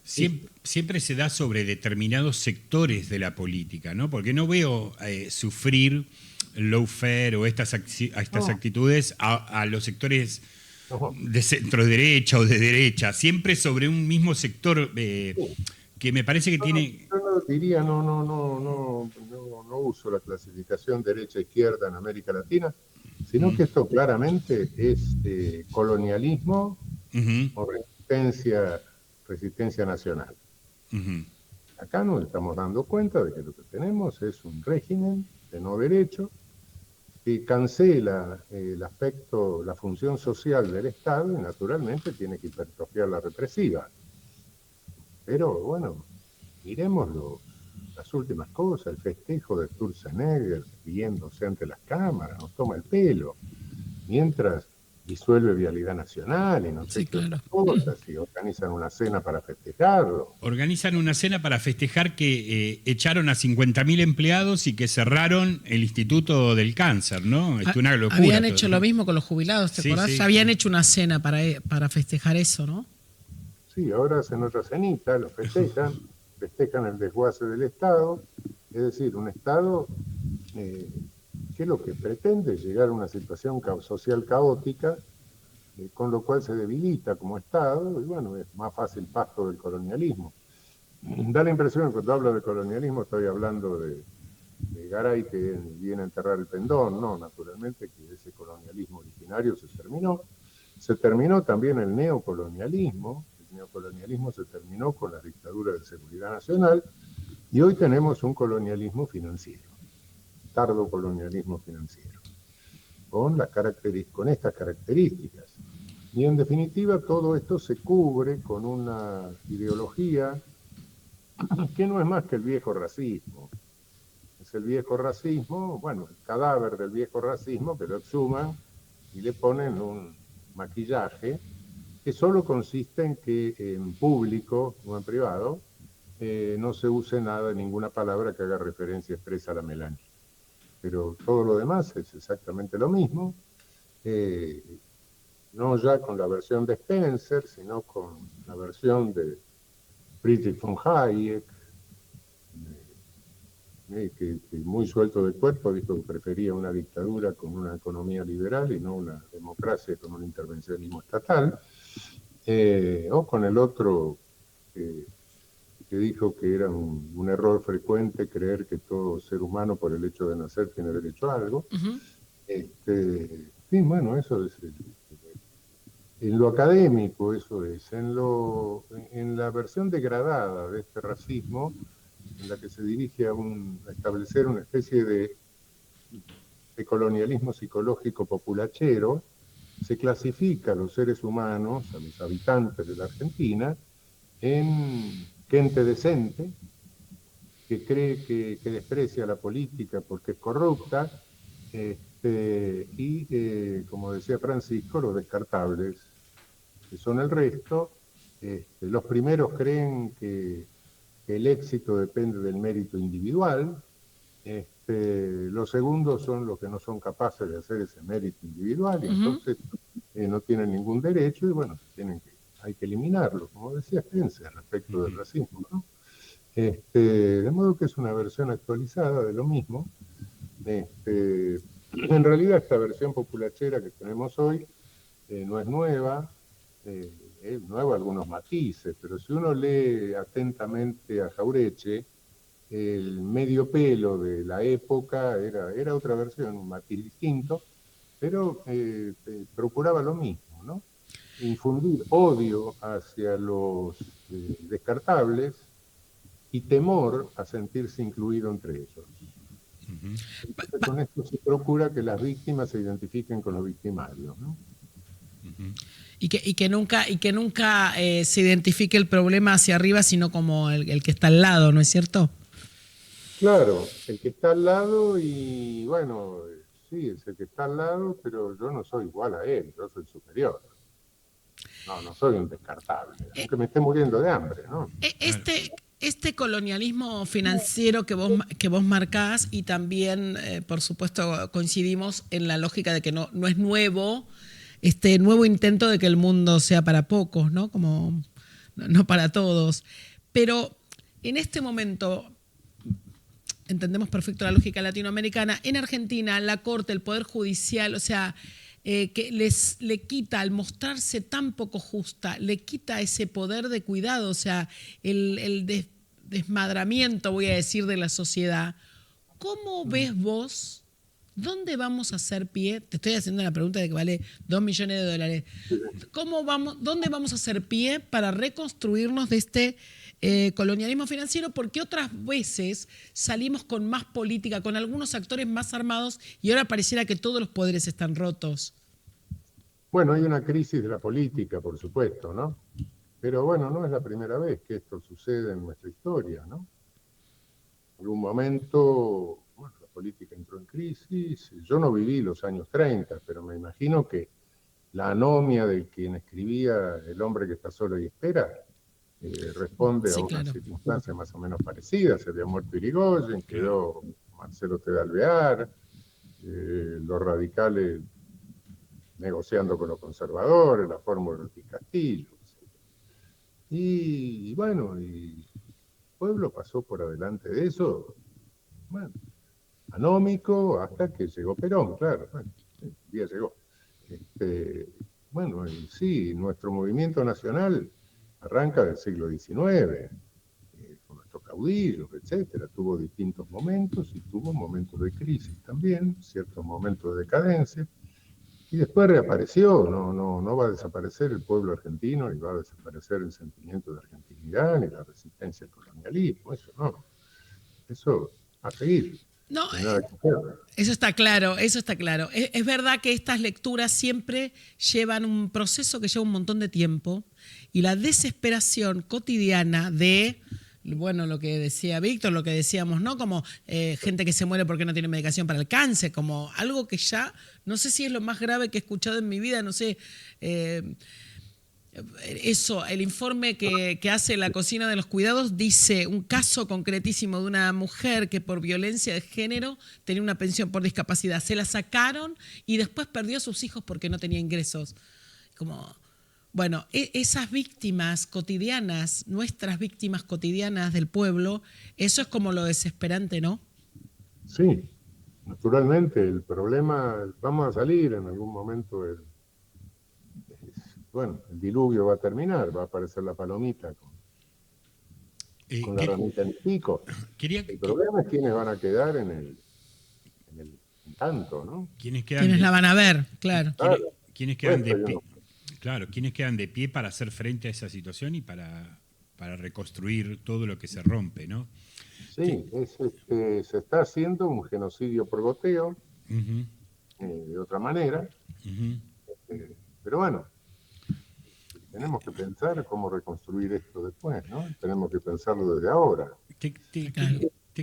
Siempre se da sobre determinados sectores de la política, ¿no? Porque no veo sufrir el lawfare o estas actitudes a los sectores de centro derecha o de derecha, siempre sobre un mismo sector que me parece que tiene... Yo no diría, no uso la clasificación derecha-izquierda en América Latina, sino que esto claramente es colonialismo o resistencia nacional. Acá nos estamos dando cuenta de que lo que tenemos es un régimen de no derecho que cancela el aspecto, la función social del Estado, y naturalmente tiene que hipertrofiar la represiva. Pero bueno, miremos las últimas cosas, el festejo de Sturzenegger riéndose ante las cámaras, nos toma el pelo, mientras disuelve Vialidad Nacional y no sé qué otras cosas, y organizan una cena para festejarlo. Organizan una cena para festejar que echaron a 50.000 empleados y que cerraron el Instituto del Cáncer, ¿no? Es una locura. Habían hecho lo mismo con los jubilados, ¿te acordás? Sí, Ya habían hecho una cena para festejar eso, ¿no? Sí, ahora hacen otra cenita, lo festejan el desguace del Estado, es decir, un Estado que lo que pretende es llegar a una situación social caótica, con lo cual se debilita como Estado, y bueno, es más fácil pasto del colonialismo. Da la impresión que cuando hablo de colonialismo estoy hablando de Garay que viene a enterrar el pendón, no, naturalmente que ese colonialismo originario se terminó también el neocolonialismo se terminó con la dictadura de seguridad nacional, y hoy tenemos un colonialismo financiero, tardo colonialismo financiero, con estas características. Y en definitiva todo esto se cubre con una ideología que no es más que el viejo racismo. Es el viejo racismo, bueno, el cadáver del viejo racismo que lo exhuman y le ponen un maquillaje que solo consiste en que en público o en privado no se use nada, ninguna palabra que haga referencia expresa a la melanina. Pero todo lo demás es exactamente lo mismo, no ya con la versión de Spencer, sino con la versión de Friedrich von Hayek, que muy suelto de cuerpo dijo que prefería una dictadura con una economía liberal y no una democracia con un intervencionismo estatal, o con el otro que dijo que era un error frecuente creer que todo ser humano por el hecho de nacer tiene derecho a algo. Sí, bueno, eso es en lo académico, eso es. En la versión degradada de este racismo, en la que se dirige a establecer una especie de colonialismo psicológico populachero, se clasifica a los seres humanos, a los habitantes de la Argentina, en gente decente, que cree que desprecia la política porque es corrupta, y como decía Francisco, los descartables, que son el resto. Los primeros creen que el éxito depende del mérito individual, los segundos son los que no son capaces de hacer ese mérito individual, y entonces no tienen ningún derecho, y bueno, hay que eliminarlo, como decía Spencer respecto del racismo, ¿no? De modo que es una versión actualizada de lo mismo. En realidad esta versión populachera que tenemos hoy no es nueva, es nueva algunos matices, pero si uno lee atentamente a Jaureche, el medio pelo de la época era otra versión, un matiz distinto, pero procuraba lo mismo, ¿no? Infundir odio hacia los descartables y temor a sentirse incluido entre ellos. Entonces, con esto se procura que las víctimas se identifiquen con los victimarios, ¿no? Y que nunca se identifique el problema hacia arriba, sino como el que está al lado, ¿no es cierto? Claro, el que está al lado, y bueno, sí, es el que está al lado, pero yo no soy igual a él, yo soy superior. No soy un descartable, aunque me esté muriendo de hambre, ¿no? Este colonialismo financiero que vos marcás, y también, por supuesto, coincidimos en la lógica de que no es nuevo, este nuevo intento de que el mundo sea para pocos, ¿no? Como no para todos. Pero en este momento entendemos perfecto la lógica latinoamericana. En Argentina, la Corte, el Poder Judicial, o sea, que le quita, al mostrarse tan poco justa, le quita ese poder de cuidado, o sea, el desmadramiento, voy a decir, de la sociedad. ¿Cómo ves vos? ¿Dónde vamos a hacer pie? Te estoy haciendo la pregunta de que vale $2 millones. ¿Dónde vamos a hacer pie para reconstruirnos de este colonialismo financiero? Porque otras veces salimos con más política, con algunos actores más armados, y ahora pareciera que todos los poderes están rotos. Bueno, hay una crisis de la política, por supuesto, ¿no? Pero bueno, no es la primera vez que esto sucede en nuestra historia, ¿no? En algún momento, la política entró en crisis. Yo no viví los años 30, pero me imagino que la anomia de quien escribía El hombre que está solo y espera, responde a una circunstancia más o menos parecida. Se había muerto Irigoyen, quedó Marcelo T. de Alvear, los radicales negociando con los conservadores, la fórmula de Ortiz Castillo. Y bueno, y el pueblo pasó por adelante de eso, bueno, anómico, hasta que llegó Perón, claro, bueno, el día llegó. Bueno, y sí, nuestro movimiento nacional arranca del siglo XIX, con nuestros caudillos, etcétera. Tuvo distintos momentos y tuvo momentos de crisis también, ciertos momentos de decadencia, y después reapareció. No va a desaparecer el pueblo argentino, ni va a desaparecer el sentimiento de argentinidad, ni la resistencia al colonialismo, eso no. Eso a seguir. No, eso está claro, eso está claro. Es verdad que estas lecturas siempre llevan un proceso que lleva un montón de tiempo y la desesperación cotidiana de, bueno, lo que decía Víctor, lo que decíamos, ¿no? Como gente que se muere porque no tiene medicación para el cáncer, como algo que ya, no sé si es lo más grave que he escuchado en mi vida, no sé... Eso, el informe que hace la Cocina de los Cuidados dice un caso concretísimo de una mujer que por violencia de género tenía una pensión por discapacidad. Se la sacaron y después perdió a sus hijos porque no tenía ingresos. Como, bueno, esas víctimas cotidianas, nuestras víctimas cotidianas del pueblo, eso es como lo desesperante, ¿no? Sí, naturalmente. El problema, vamos a salir en algún momento bueno, el diluvio va a terminar, va a aparecer la palomita con la ramita en el pico. El problema es quiénes van a quedar en el canto, ¿no? ¿Quiénes la van a ver? Claro. ¿Quiénes quedan de pie? Claro, ¿quiénes quedan de pie para hacer frente a esa situación y para reconstruir todo lo que se rompe, ¿no? Sí, se está haciendo un genocidio por goteo, de otra manera, pero bueno, tenemos que pensar cómo reconstruir esto después, ¿no? Tenemos que pensarlo desde ahora. Te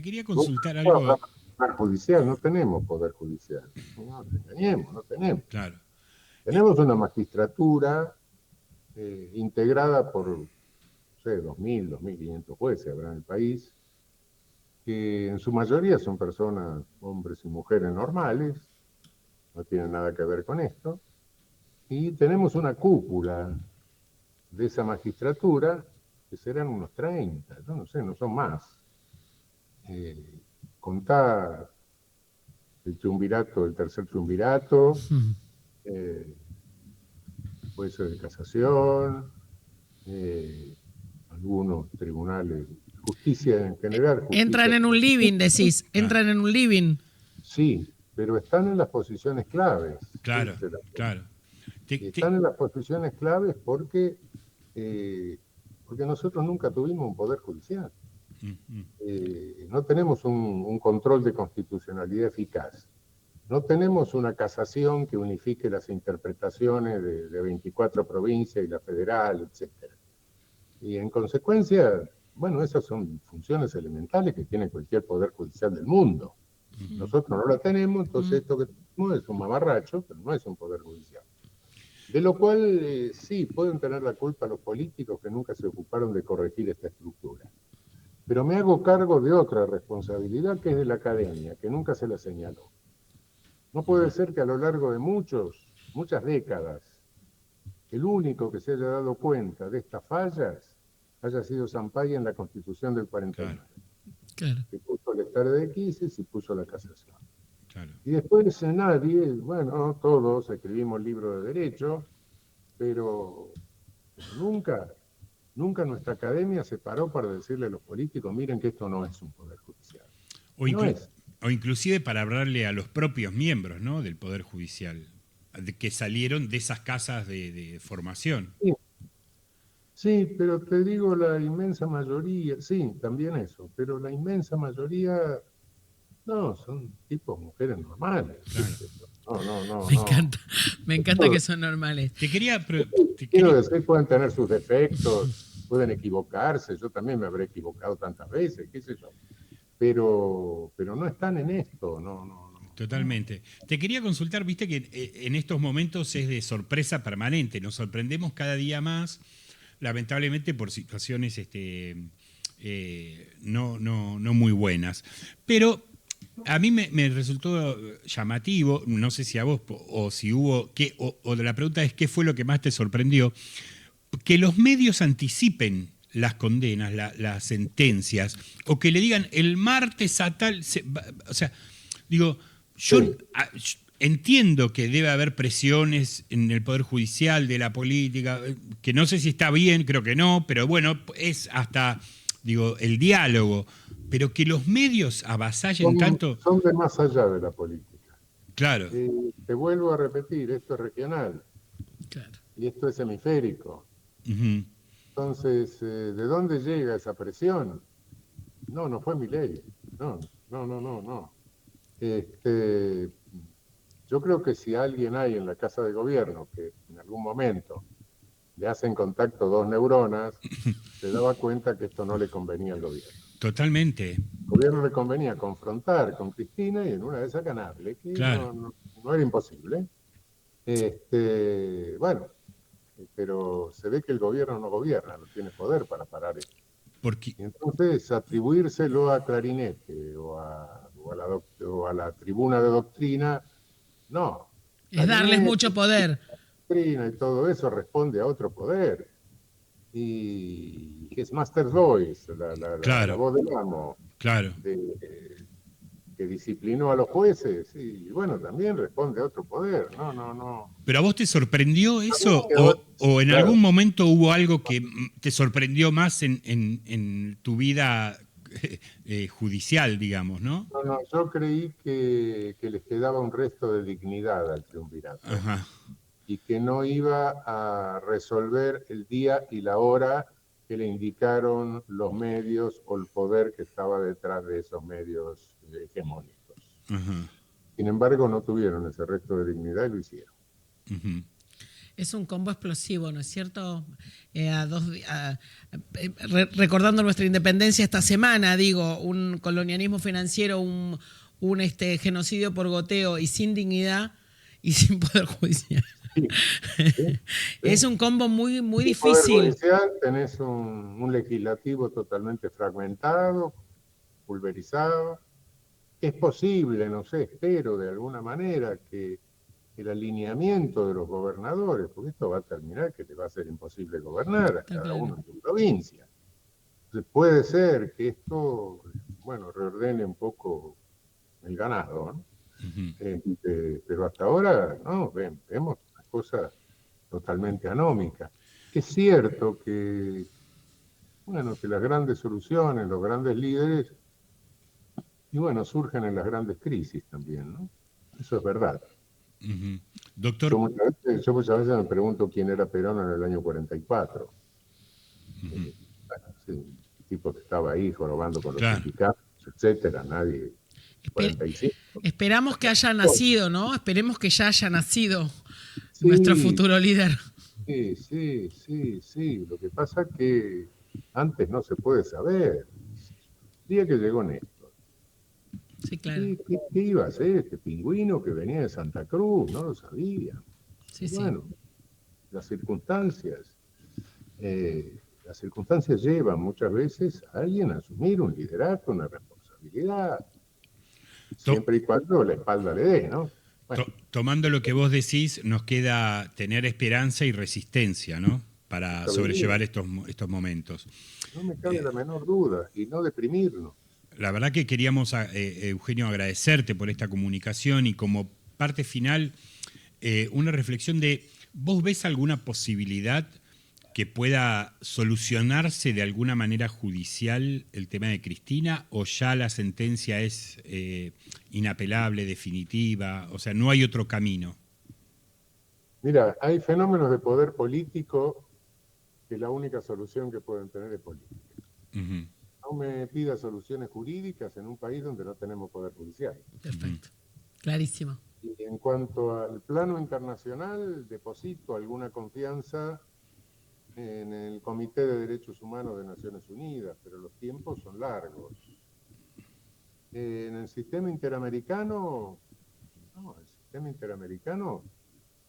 quería consultar algo. Poder judicial, no tenemos poder judicial. No nos engañemos, no tenemos. Claro. Tenemos una magistratura integrada por, no sé, 2.000, 2.500 jueces habrá en el país, que en su mayoría son personas, hombres y mujeres normales, no tienen nada que ver con esto, y tenemos una cúpula de esa magistratura, que serán unos 30, yo no sé, no son más. Contá el triunvirato, el tercer triunvirato, jueces de casación, algunos tribunales, justicia en general. Entran en un living, decís, entran en un living. Sí, pero están en las posiciones claves. Claro, claro. Están en las posiciones claves porque nosotros nunca tuvimos un poder judicial. No tenemos un control de constitucionalidad eficaz. No tenemos una casación que unifique las interpretaciones de 24 provincias y la federal, etc. Y en consecuencia, bueno, esas son funciones elementales que tiene cualquier poder judicial del mundo. Nosotros no la tenemos, entonces esto que tenemos es un mamarracho, pero no es un poder judicial. De lo cual sí, pueden tener la culpa los políticos que nunca se ocuparon de corregir esta estructura. Pero me hago cargo de otra responsabilidad que es de la academia, que nunca se la señaló. No puede ser que a lo largo de muchas décadas, el único que se haya dado cuenta de estas fallas haya sido Sampaio en la Constitución del 49. Claro. Que puso el estado de quisis y puso la casación. Claro. Y después nadie, bueno, todos escribimos libros de derecho, pero nunca nuestra academia se paró para decirle a los políticos, miren que esto no es un poder judicial. O inclusive para hablarle a los propios miembros, ¿no?, del Poder Judicial, que salieron de esas casas de formación. Sí, pero te digo, la inmensa mayoría, sí, también eso, pero la inmensa mayoría, no, son tipos, mujeres normales. Claro. No. Me encanta que son normales. Quiero decir, pueden tener sus defectos, pueden equivocarse, yo también me habré equivocado tantas veces, qué sé yo. Pero no están en esto, no. Totalmente. Te quería consultar, viste que en estos momentos es de sorpresa permanente, nos sorprendemos cada día más, lamentablemente por situaciones no muy buenas. Pero a mí me resultó llamativo, no sé si a vos o si hubo, o la pregunta es, ¿qué fue lo que más te sorprendió? Que los medios anticipen las condenas, las sentencias, o que le digan el martes a tal, o sea, digo, yo entiendo que debe haber presiones en el Poder Judicial, de la política, que no sé si está bien, creo que no, pero bueno, es hasta, digo, el diálogo, pero que los medios avasallen tanto. Son de más allá de la política. Claro. Te vuelvo a repetir, esto es regional. Claro. Y esto es hemisférico. Uh-huh. Entonces, ¿de dónde llega esa presión? No fue Milei. No. Yo creo que si alguien hay en la Casa de Gobierno que en algún momento le hacen contacto dos neuronas, se daba cuenta que esto no le convenía al gobierno. Totalmente. Al gobierno le convenía confrontar con Cristina y en una de esas ganarle, que claro. no era imposible. Bueno, pero se ve que el gobierno no gobierna, no tiene poder para parar esto. Porque... Y entonces atribuírselo a Clarinete o a la tribuna de doctrina, no. Es darles mucho poder. Doctrina y todo eso responde a otro poder. Y es Master's Voice, la voz del amo. Claro. Que disciplinó a los jueces y bueno, también responde a otro poder. No. ¿Pero a vos te sorprendió eso? ¿O en claro, algún momento hubo algo que te sorprendió más en tu vida judicial, digamos, no? No, yo creí que les quedaba un resto de dignidad al triunvirato. Ajá. Y que no iba a resolver el día y la hora que le indicaron los medios o el poder que estaba detrás de esos medios hegemónicos. Ajá. Sin embargo, no tuvieron ese resto de dignidad y lo hicieron. Uh-huh. Es un combo explosivo, ¿no es cierto? Recordando nuestra independencia esta semana, digo, un colonialismo financiero, un genocidio por goteo y sin dignidad y sin poder judicial. Sí. Es un combo muy, muy difícil. Poder judicial, tenés un legislativo totalmente fragmentado, pulverizado. Es posible, no sé, espero de alguna manera que el alineamiento de los gobernadores, porque esto va a terminar que te va a ser imposible gobernar a cada uno en su provincia. Entonces puede ser que esto, bueno, reordene un poco el ganado, ¿no? Uh-huh. Pero hasta ahora, no, vemos una cosa totalmente anómica. Es cierto que, bueno, que las grandes soluciones, los grandes líderes, y bueno, surgen en las grandes crisis también, ¿no? Eso es verdad. Uh-huh. Doctor... Yo muchas veces me pregunto quién era Perón en el año 44. Uh-huh. Bueno, sí, un tipo que estaba ahí jorobando con los sindicatos, etcétera, nadie... 45. Esperamos que haya nacido, ¿no? Esperemos que ya haya nacido nuestro futuro líder. Sí. Lo que pasa es que antes no se puede saber. El día que llegó Néstor. Sí, claro. ¿Qué iba a hacer este pingüino que venía de Santa Cruz? No lo sabía. Sí, bueno, las circunstancias llevan muchas veces a alguien a asumir un liderazgo, una responsabilidad. Siempre y cuando la espalda le dé, ¿no? Bueno. Tomando lo que vos decís, nos queda tener esperanza y resistencia, ¿no? Para sobrellevar estos momentos. No me cabe la menor duda, y no deprimirnos. La verdad que queríamos, Eugenio, agradecerte por esta comunicación y como parte final, una reflexión de, ¿vos ves alguna posibilidad que pueda solucionarse de alguna manera judicial el tema de Cristina o ya la sentencia es inapelable, definitiva? O sea, no hay otro camino. Mira, hay fenómenos de poder político que la única solución que pueden tener es política. Uh-huh. No me pida soluciones jurídicas en un país donde no tenemos poder judicial. Perfecto, clarísimo. Y en cuanto al plano internacional, deposito alguna confianza en el Comité de Derechos Humanos de Naciones Unidas, pero los tiempos son largos. En el sistema interamericano, No, el sistema interamericano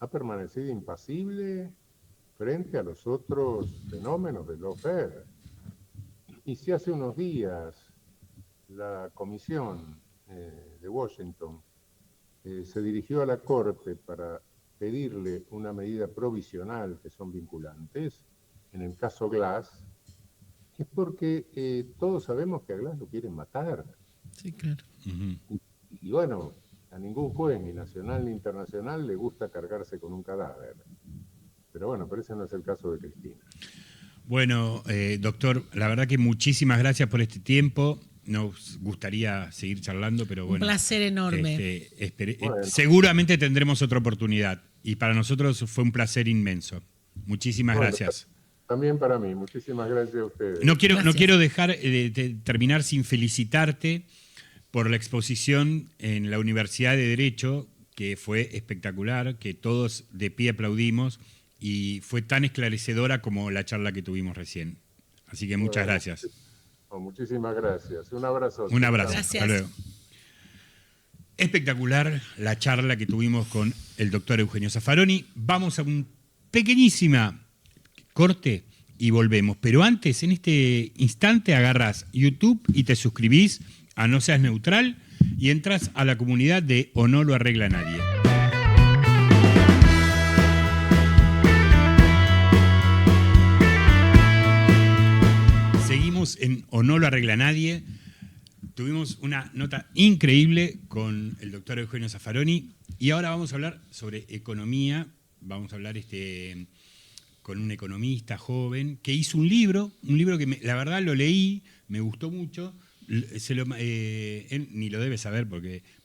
ha permanecido impasible frente a los otros fenómenos del lawfare. Y si hace unos días la comisión de Washington se dirigió a la Corte para pedirle una medida provisional que son vinculantes, en el caso Glass, es porque todos sabemos que a Glass lo quieren matar. Sí, claro. Y bueno, a ningún juez, ni nacional ni internacional, le gusta cargarse con un cadáver. Pero bueno, pero ese no es el caso de Cristina. Bueno, doctor, la verdad que muchísimas gracias por este tiempo. Nos gustaría seguir charlando, pero bueno. Un placer enorme. Bueno. Seguramente tendremos otra oportunidad. Y para nosotros fue un placer inmenso. Muchísimas gracias. También para mí. Muchísimas gracias a ustedes. No quiero dejar de terminar sin felicitarte por la exposición en la Universidad de Derecho, que fue espectacular, que todos de pie aplaudimos y fue tan esclarecedora como la charla que tuvimos recién. Así que muchas gracias. Muchísimas gracias. Un abrazo. Un abrazo. Gracias. Hasta luego. Espectacular la charla que tuvimos con el doctor Eugenio Zaffaroni. Vamos a un pequeñísima corte y volvemos. Pero antes, en este instante, agarrás YouTube y te suscribís a No Seas Neutral y entras a la comunidad de O No Lo Arregla Nadie. Seguimos en O No Lo Arregla Nadie. Tuvimos una nota increíble con el doctor Eugenio Zaffaroni y ahora vamos a hablar sobre economía. Vamos a hablar con un economista joven que hizo un libro que la verdad lo leí, me gustó mucho. Él ni lo debe saber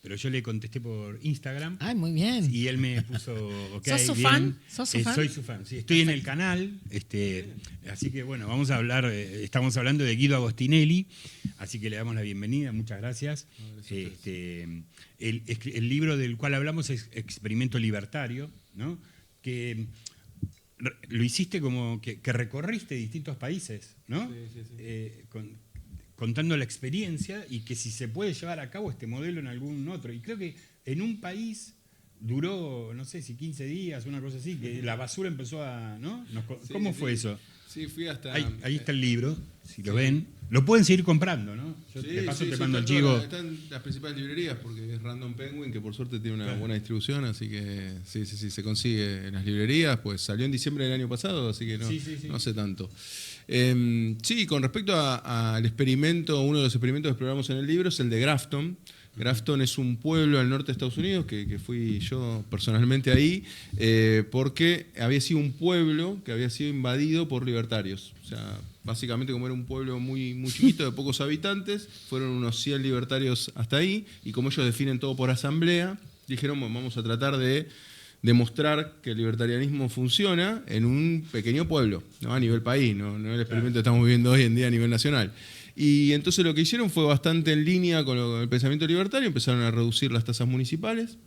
pero yo le contesté por Instagram. Ay, muy bien. Y él me puso ok. ¿Sos su bien. fan? ¿Sos su fan? Soy su fan, sí. Estoy en el canal. Así que bueno, vamos a hablar. Estamos hablando de Guido Agostinelli, así que le damos la bienvenida. Muchas gracias. El libro del cual hablamos es Experimento Libertario, ¿no? Que lo hiciste como que recorriste distintos países, ¿no? Sí. Contando la experiencia y que si se puede llevar a cabo este modelo en algún otro. Y creo que en un país duró, no sé si 15 días, una cosa así, que la basura empezó a... ¿no? ¿Cómo fue eso? Sí, fui hasta... Ahí está el libro, si lo ven. Lo pueden seguir comprando, ¿no? Yo de paso te mando el chivo. Están las principales librerías, porque es Random Penguin, que por suerte tiene una buena distribución, así que sí, se consigue en las librerías. Pues salió en diciembre del año pasado, así que no hace tanto. Sí, con respecto al experimento, uno de los experimentos que exploramos en el libro es el de Grafton. Grafton es un pueblo al norte de Estados Unidos, que fui yo personalmente ahí, porque había sido un pueblo que había sido invadido por libertarios. O sea, básicamente como era un pueblo muy, muy chiquito, de pocos habitantes, fueron unos 100 libertarios hasta ahí, y como ellos definen todo por asamblea, dijeron, bueno, vamos a tratar de demostrar que el libertarianismo funciona en un pequeño pueblo, ¿no? A nivel país, no el experimento que estamos viviendo hoy en día a nivel nacional. Y entonces lo que hicieron fue bastante en línea con el pensamiento libertario, empezaron a reducir las tasas municipales,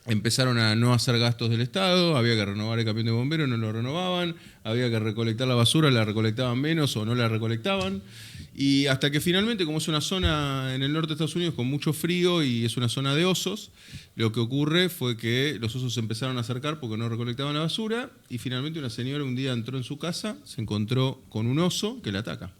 empezaron a no hacer gastos del Estado, había que renovar el camión de bomberos, no lo renovaban, había que recolectar la basura, la recolectaban menos o no la recolectaban. Y hasta que finalmente, como es una zona en el norte de Estados Unidos con mucho frío y es una zona de osos, lo que ocurre fue que los osos se empezaron a acercar porque no recolectaban la basura y finalmente una señora un día entró en su casa, se encontró con un oso que la ataca.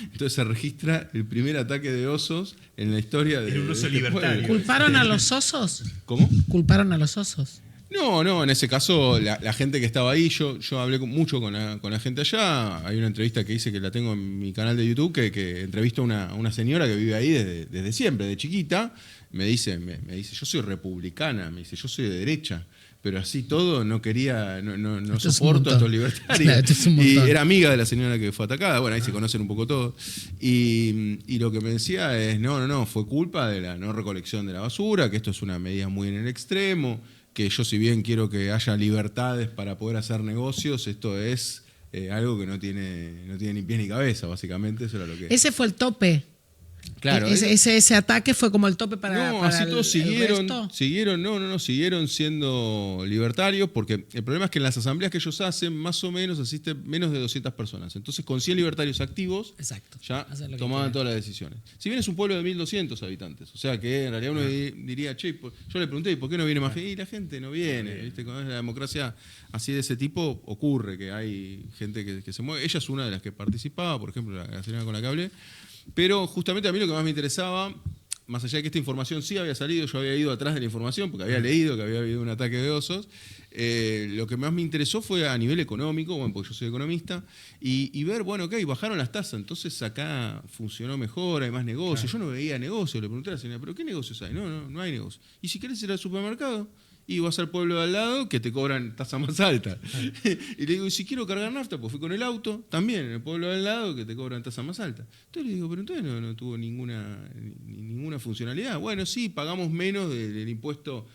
Entonces se registra el primer ataque de osos en la historia de un oso libertario. ¿Culparon a los osos? ¿Cómo? ¿Culparon a los osos? No, en ese caso la gente que estaba ahí, yo hablé mucho con la gente allá. Hay una entrevista que hice que la tengo en mi canal de YouTube que entrevisto a una señora que vive ahí desde siempre, de chiquita. Me dice, yo soy republicana, me dice, yo soy de derecha, pero así todo no soporto a estos libertarios. Y era amiga de la señora que fue atacada, bueno, ahí se conocen un poco todos. Y lo que me decía es, no, fue culpa de la no recolección de la basura, que esto es una medida muy en el extremo, que yo si bien quiero que haya libertades para poder hacer negocios, esto es algo que no tiene ni pies ni cabeza, básicamente, eso era lo que... Ese fue el tope. Claro, ese ataque fue como el tope para así todos siguieron siguieron siendo libertarios, porque el problema es que en las asambleas que ellos hacen, más o menos asisten menos de 200 personas. Entonces, con 100 libertarios activos, ya tomaban todas las decisiones. Si bien es un pueblo de 1.200 habitantes, o sea que en realidad uno diría, che, yo le pregunté, ¿por qué no viene más gente? Y la gente no viene, ¿viste? Cuando es la democracia así de ese tipo, ocurre que hay gente que se mueve. Ella es una de las que participaba, por ejemplo, la señora con la que hablé. Pero justamente a mí lo que más me interesaba, más allá de que esta información sí había salido, yo había ido atrás de la información porque había leído que había habido un ataque de osos, lo que más me interesó fue a nivel económico, bueno, porque yo soy economista, y ver, bueno, ok, bajaron las tasas, entonces acá funcionó mejor, hay más negocios. Claro. Yo no veía negocios, le pregunté a la señora, ¿pero qué negocios hay? No hay negocios. ¿Y si querés ir al supermercado? Y vas al pueblo de al lado que te cobran tasa más alta. Y le digo, ¿y si quiero cargar nafta? Pues fui con el auto, también en el pueblo de al lado que te cobran tasa más alta. Entonces le digo, pero entonces no tuvo ninguna funcionalidad. Bueno, sí, pagamos menos del impuesto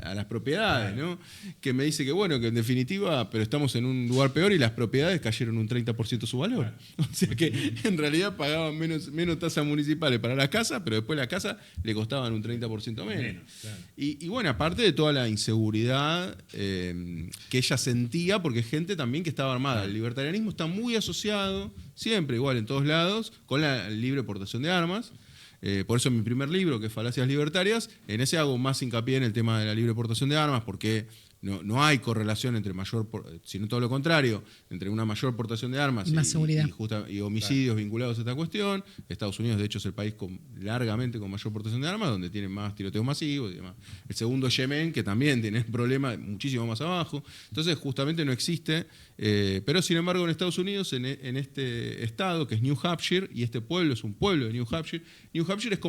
a las propiedades, ¿no? Que me dice que bueno, que en definitiva, pero estamos en un lugar peor y las propiedades cayeron un 30% su valor. Claro. O sea que en realidad pagaban menos tasas municipales para las casas, pero después las casas le costaban un 30% menos. Claro. Y bueno, aparte de toda la inseguridad que ella sentía, porque es gente también que estaba armada. El libertarianismo está muy asociado, siempre igual en todos lados, con la libre portación de armas. Por eso en mi primer libro, que es Falacias Libertarias, en ese hago más hincapié en el tema de la libre portación de armas, porque no hay correlación entre sino todo lo contrario, entre una mayor portación de armas y homicidios vinculados a esta cuestión. Estados Unidos, de hecho, es el país largamente con mayor portación de armas, donde tienen más tiroteos masivos y demás. El segundo es Yemen, que también tiene problemas muchísimo más abajo. Entonces, justamente no existe. Pero, sin embargo, en Estados Unidos, en este estado, que es New Hampshire, y este pueblo es un pueblo de New Hampshire es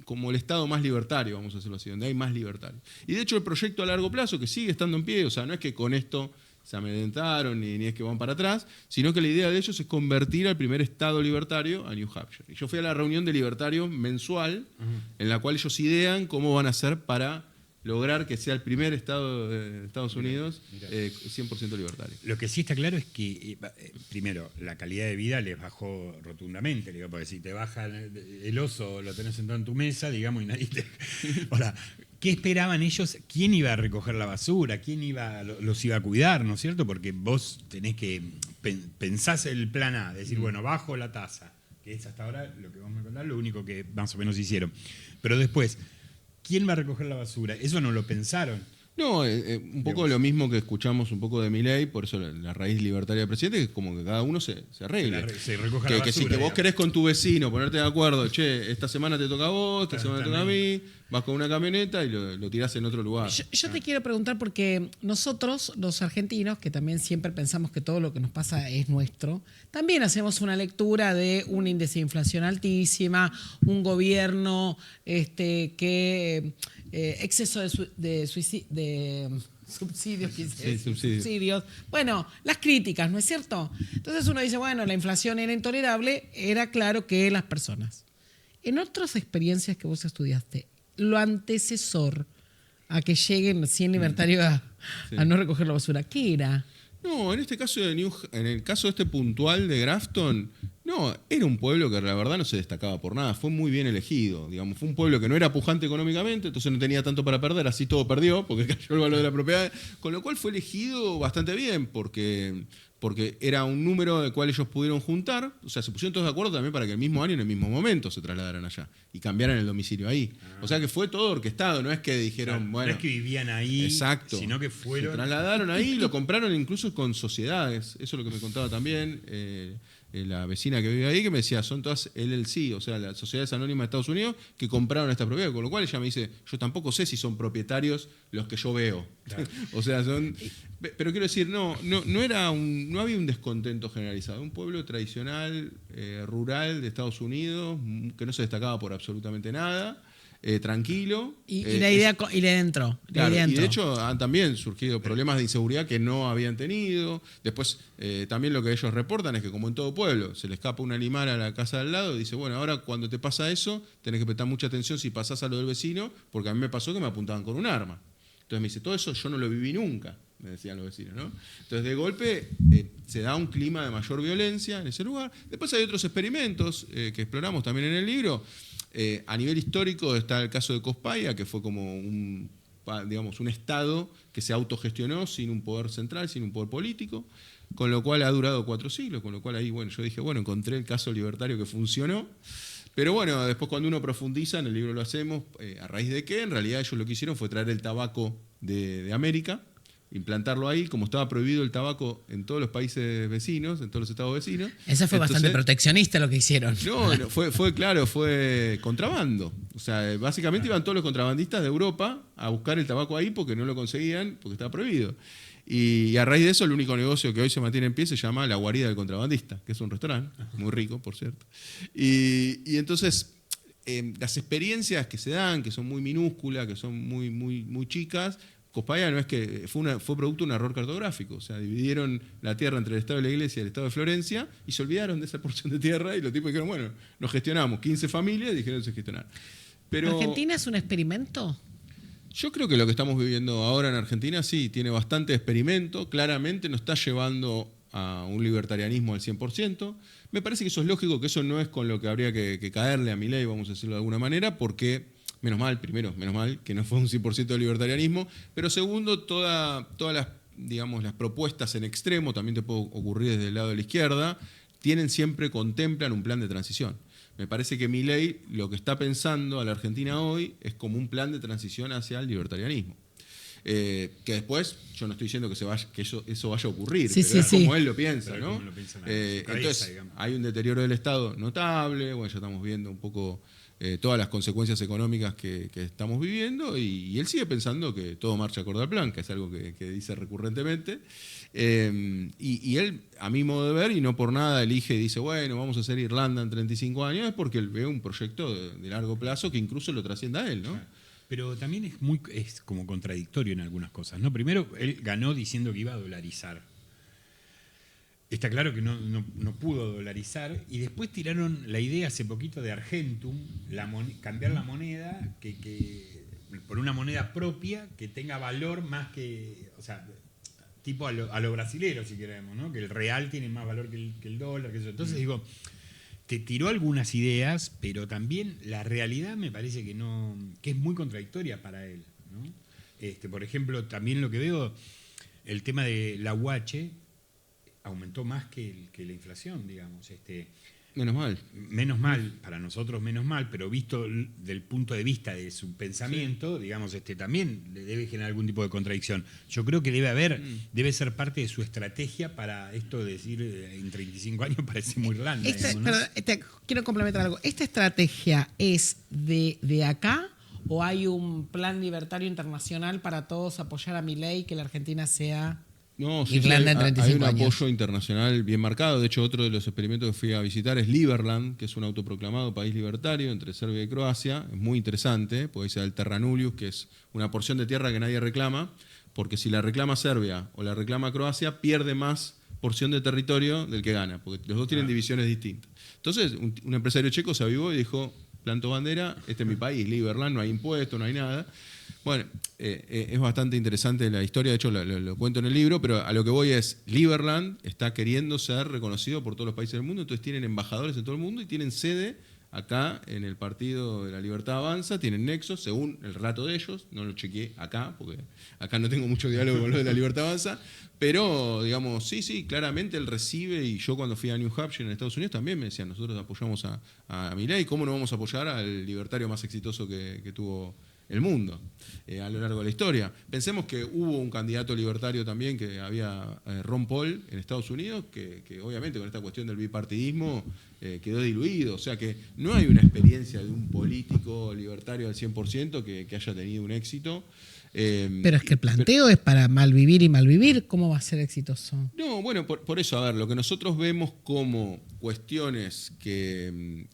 como el estado más libertario, vamos a decirlo así, donde hay más libertarios. Y de hecho el proyecto a largo plazo, que sigue estando en pie, o sea, no es que con esto se amedrentaron ni es que van para atrás, sino que la idea de ellos es convertir al primer estado libertario a New Hampshire. Y yo fui a la reunión de libertarios mensual, en la cual ellos idean cómo van a hacer para lograr que sea el primer estado de Estados Unidos 100% libertario. Lo que sí está claro es que, primero, la calidad de vida les bajó rotundamente, digo, porque si te baja el oso, lo tenés sentado en tu mesa, digamos, y nadie te... Ahora, ¿qué esperaban ellos? ¿Quién iba a recoger la basura? ¿Quién los iba a cuidar? ¿No es cierto? Porque vos tenés que... Pensás el plan A, decir, bueno, bajo la tasa, que es hasta ahora lo que vamos a contar, lo único que más o menos hicieron. Pero después... ¿Quién va a recoger la basura? Eso no lo pensaron. No, un poco lo mismo que escuchamos un poco de Milei, por eso la raíz libertaria del presidente, que es como que cada uno se arregle. Se recoja la basura. Que si que vos querés con tu vecino ponerte de acuerdo, che, esta semana te toca a vos, esta semana te toca a mí, vas con una camioneta y lo tirás en otro lugar. Yo te quiero preguntar, porque nosotros, los argentinos, que también siempre pensamos que todo lo que nos pasa es nuestro, también hacemos una lectura de un índice de inflación altísima, un gobierno que... exceso de subsidios, subsidios. Bueno, las críticas, ¿no es cierto? Entonces uno dice, bueno, la inflación era intolerable, era claro que las personas. En otras experiencias que vos estudiaste, lo antecesor a que lleguen 100 libertarios a no recoger la basura, ¿qué era? No, en este caso en el caso este puntual de Grafton, no, era un pueblo que la verdad no se destacaba por nada, fue muy bien elegido, digamos, fue un pueblo que no era pujante económicamente, entonces no tenía tanto para perder, así todo perdió, porque cayó el valor de la propiedad, con lo cual fue elegido bastante bien, porque era un número del cual ellos pudieron juntar, o sea, se pusieron todos de acuerdo también para que el mismo año, en el mismo momento, se trasladaran allá y cambiaran el domicilio ahí. O sea que fue todo orquestado, no es que dijeron, claro, bueno... No es que vivían ahí, exacto, sino que fueron... Se trasladaron ahí, lo compraron incluso con sociedades, eso es lo que me contaba también la vecina que vive ahí, que me decía, son todas LLC, o sea, las sociedades anónimas de Estados Unidos, que compraron esta propiedad, con lo cual ella me dice, yo tampoco sé si son propietarios los que yo veo. Claro. O sea, son... Pero quiero decir, no había un descontento generalizado. Un pueblo tradicional, rural de Estados Unidos, que no se destacaba por absolutamente nada, tranquilo. Y la idea y le entró. Claro, y de hecho han también surgido problemas de inseguridad que no habían tenido. Después también lo que ellos reportan es que, como en todo pueblo, se le escapa un animal a la casa de al lado y dice, bueno, ahora cuando te pasa eso, tenés que prestar mucha atención si pasás a lo del vecino, porque a mí me pasó que me apuntaban con un arma. Entonces me dice, todo eso yo no lo viví nunca. me decían los vecinos, ¿no? Entonces, de golpe, se da un clima de mayor violencia en ese lugar. Después hay otros experimentos que exploramos también en el libro. A nivel histórico está el caso de Cospaia, que fue como un estado que se autogestionó sin un poder central, sin un poder político, con lo cual ha durado 4 siglos, con lo cual ahí, yo dije, encontré el caso libertario que funcionó. Pero bueno, después cuando uno profundiza, en el libro lo hacemos, a raíz de que en realidad ellos lo que hicieron fue traer el tabaco de América, implantarlo ahí, como estaba prohibido el tabaco en todos los países vecinos, en todos los estados vecinos. Eso fue bastante proteccionista lo que hicieron. No, fue contrabando. O sea, básicamente iban todos los contrabandistas de Europa a buscar el tabaco ahí porque no lo conseguían, porque estaba prohibido. Y a raíz de eso, el único negocio que hoy se mantiene en pie se llama La Guarida del Contrabandista, que es un restaurante, muy rico, por cierto. Y entonces, las experiencias que se dan, que son muy minúsculas, que son muy chicas, Cospaia no es que fue producto de un error cartográfico. O sea, dividieron la tierra entre el Estado de la Iglesia y el Estado de Florencia y se olvidaron de esa porción de tierra y los tipos dijeron, nos gestionamos 15 familias y dijeron se gestionar. Pero ¿Argentina es un experimento? yo creo que lo que estamos viviendo ahora en Argentina sí tiene bastante experimento, claramente nos está llevando a un libertarianismo al 100%. Me parece que eso es lógico, que eso no es con lo que habría que caerle a Milei, vamos a decirlo de alguna manera, porque, menos mal que no fue un 100% de libertarianismo, pero segundo, todas las propuestas en extremo, también te puede ocurrir desde el lado de la izquierda, contemplan un plan de transición. Me parece que Milei lo que está pensando a la Argentina hoy es como un plan de transición hacia el libertarianismo. Que después, yo no estoy diciendo que eso vaya a ocurrir, pero es como él lo piensa, ¿no? Entonces, hay un deterioro del Estado notable, ya estamos viendo un poco todas las consecuencias económicas que estamos viviendo, y él sigue pensando que todo marcha acorde al plan, que es algo que dice recurrentemente. Y él, a mi modo de ver, y no por nada elige y dice, vamos a hacer Irlanda en 35 años, es porque él ve un proyecto de largo plazo que incluso lo trascienda a él, ¿no? Claro. Pero también es como contradictorio en algunas cosas, ¿no? Primero, él ganó diciendo que iba a dolarizar. Está claro que no pudo dolarizar, y después tiraron la idea hace poquito de Argentum, cambiar la moneda por una moneda propia que tenga valor más que, o sea, tipo a lo brasilero, si queremos, ¿no? Que el real tiene más valor que el dólar, que eso. Entonces digo, te tiró algunas ideas, pero también la realidad me parece que es muy contradictoria para él, ¿no? Por ejemplo, también lo que veo, el tema de la UH aumentó más que la inflación, digamos. Menos mal, para nosotros menos mal, pero visto del punto de vista de su pensamiento, digamos, también le debe generar algún tipo de contradicción. Yo creo que debe ser parte de su estrategia para esto de decir en 35 años parece muy Irlanda. Quiero complementar algo. ¿Esta estrategia es de acá o hay un plan libertario internacional para todos apoyar a Milei, que la Argentina sea... No, Irlanda en 35 hay un años. apoyo internacional bien marcado. De hecho, otro de los experimentos que fui a visitar es Liberland, que es un autoproclamado país libertario entre Serbia y Croacia. Es muy interesante, porque ahí se da el Terra Nullius, que es una porción de tierra que nadie reclama, porque si la reclama Serbia o la reclama Croacia, pierde más porción de territorio del que gana, porque los dos tienen divisiones distintas. Entonces, un empresario checo se avivó y dijo, planto bandera, este es mi país, Liberland, no hay impuestos, no hay nada. Bueno, es bastante interesante la historia, de hecho lo cuento en el libro, pero a lo que voy es, Liberland está queriendo ser reconocido por todos los países del mundo, entonces tienen embajadores en todo el mundo y tienen sede acá en el Partido de la Libertad Avanza, tienen nexos, según el relato de ellos, no lo chequeé acá, porque acá no tengo mucho diálogo con lo de la Libertad Avanza, pero digamos, sí, claramente él recibe, y yo cuando fui a New Hampshire en Estados Unidos también me decían, nosotros apoyamos a Milei, ¿cómo no vamos a apoyar al libertario más exitoso que tuvo el mundo a lo largo de la historia? Pensemos que hubo un candidato libertario también, que había Ron Paul en Estados Unidos, que obviamente con esta cuestión del bipartidismo quedó diluido, o sea que no hay una experiencia de un político libertario al 100% que haya tenido un éxito. Pero es que el planteo es para malvivir y malvivir, ¿cómo va a ser exitoso? No, bueno, por eso, a ver, lo que nosotros vemos como cuestiones que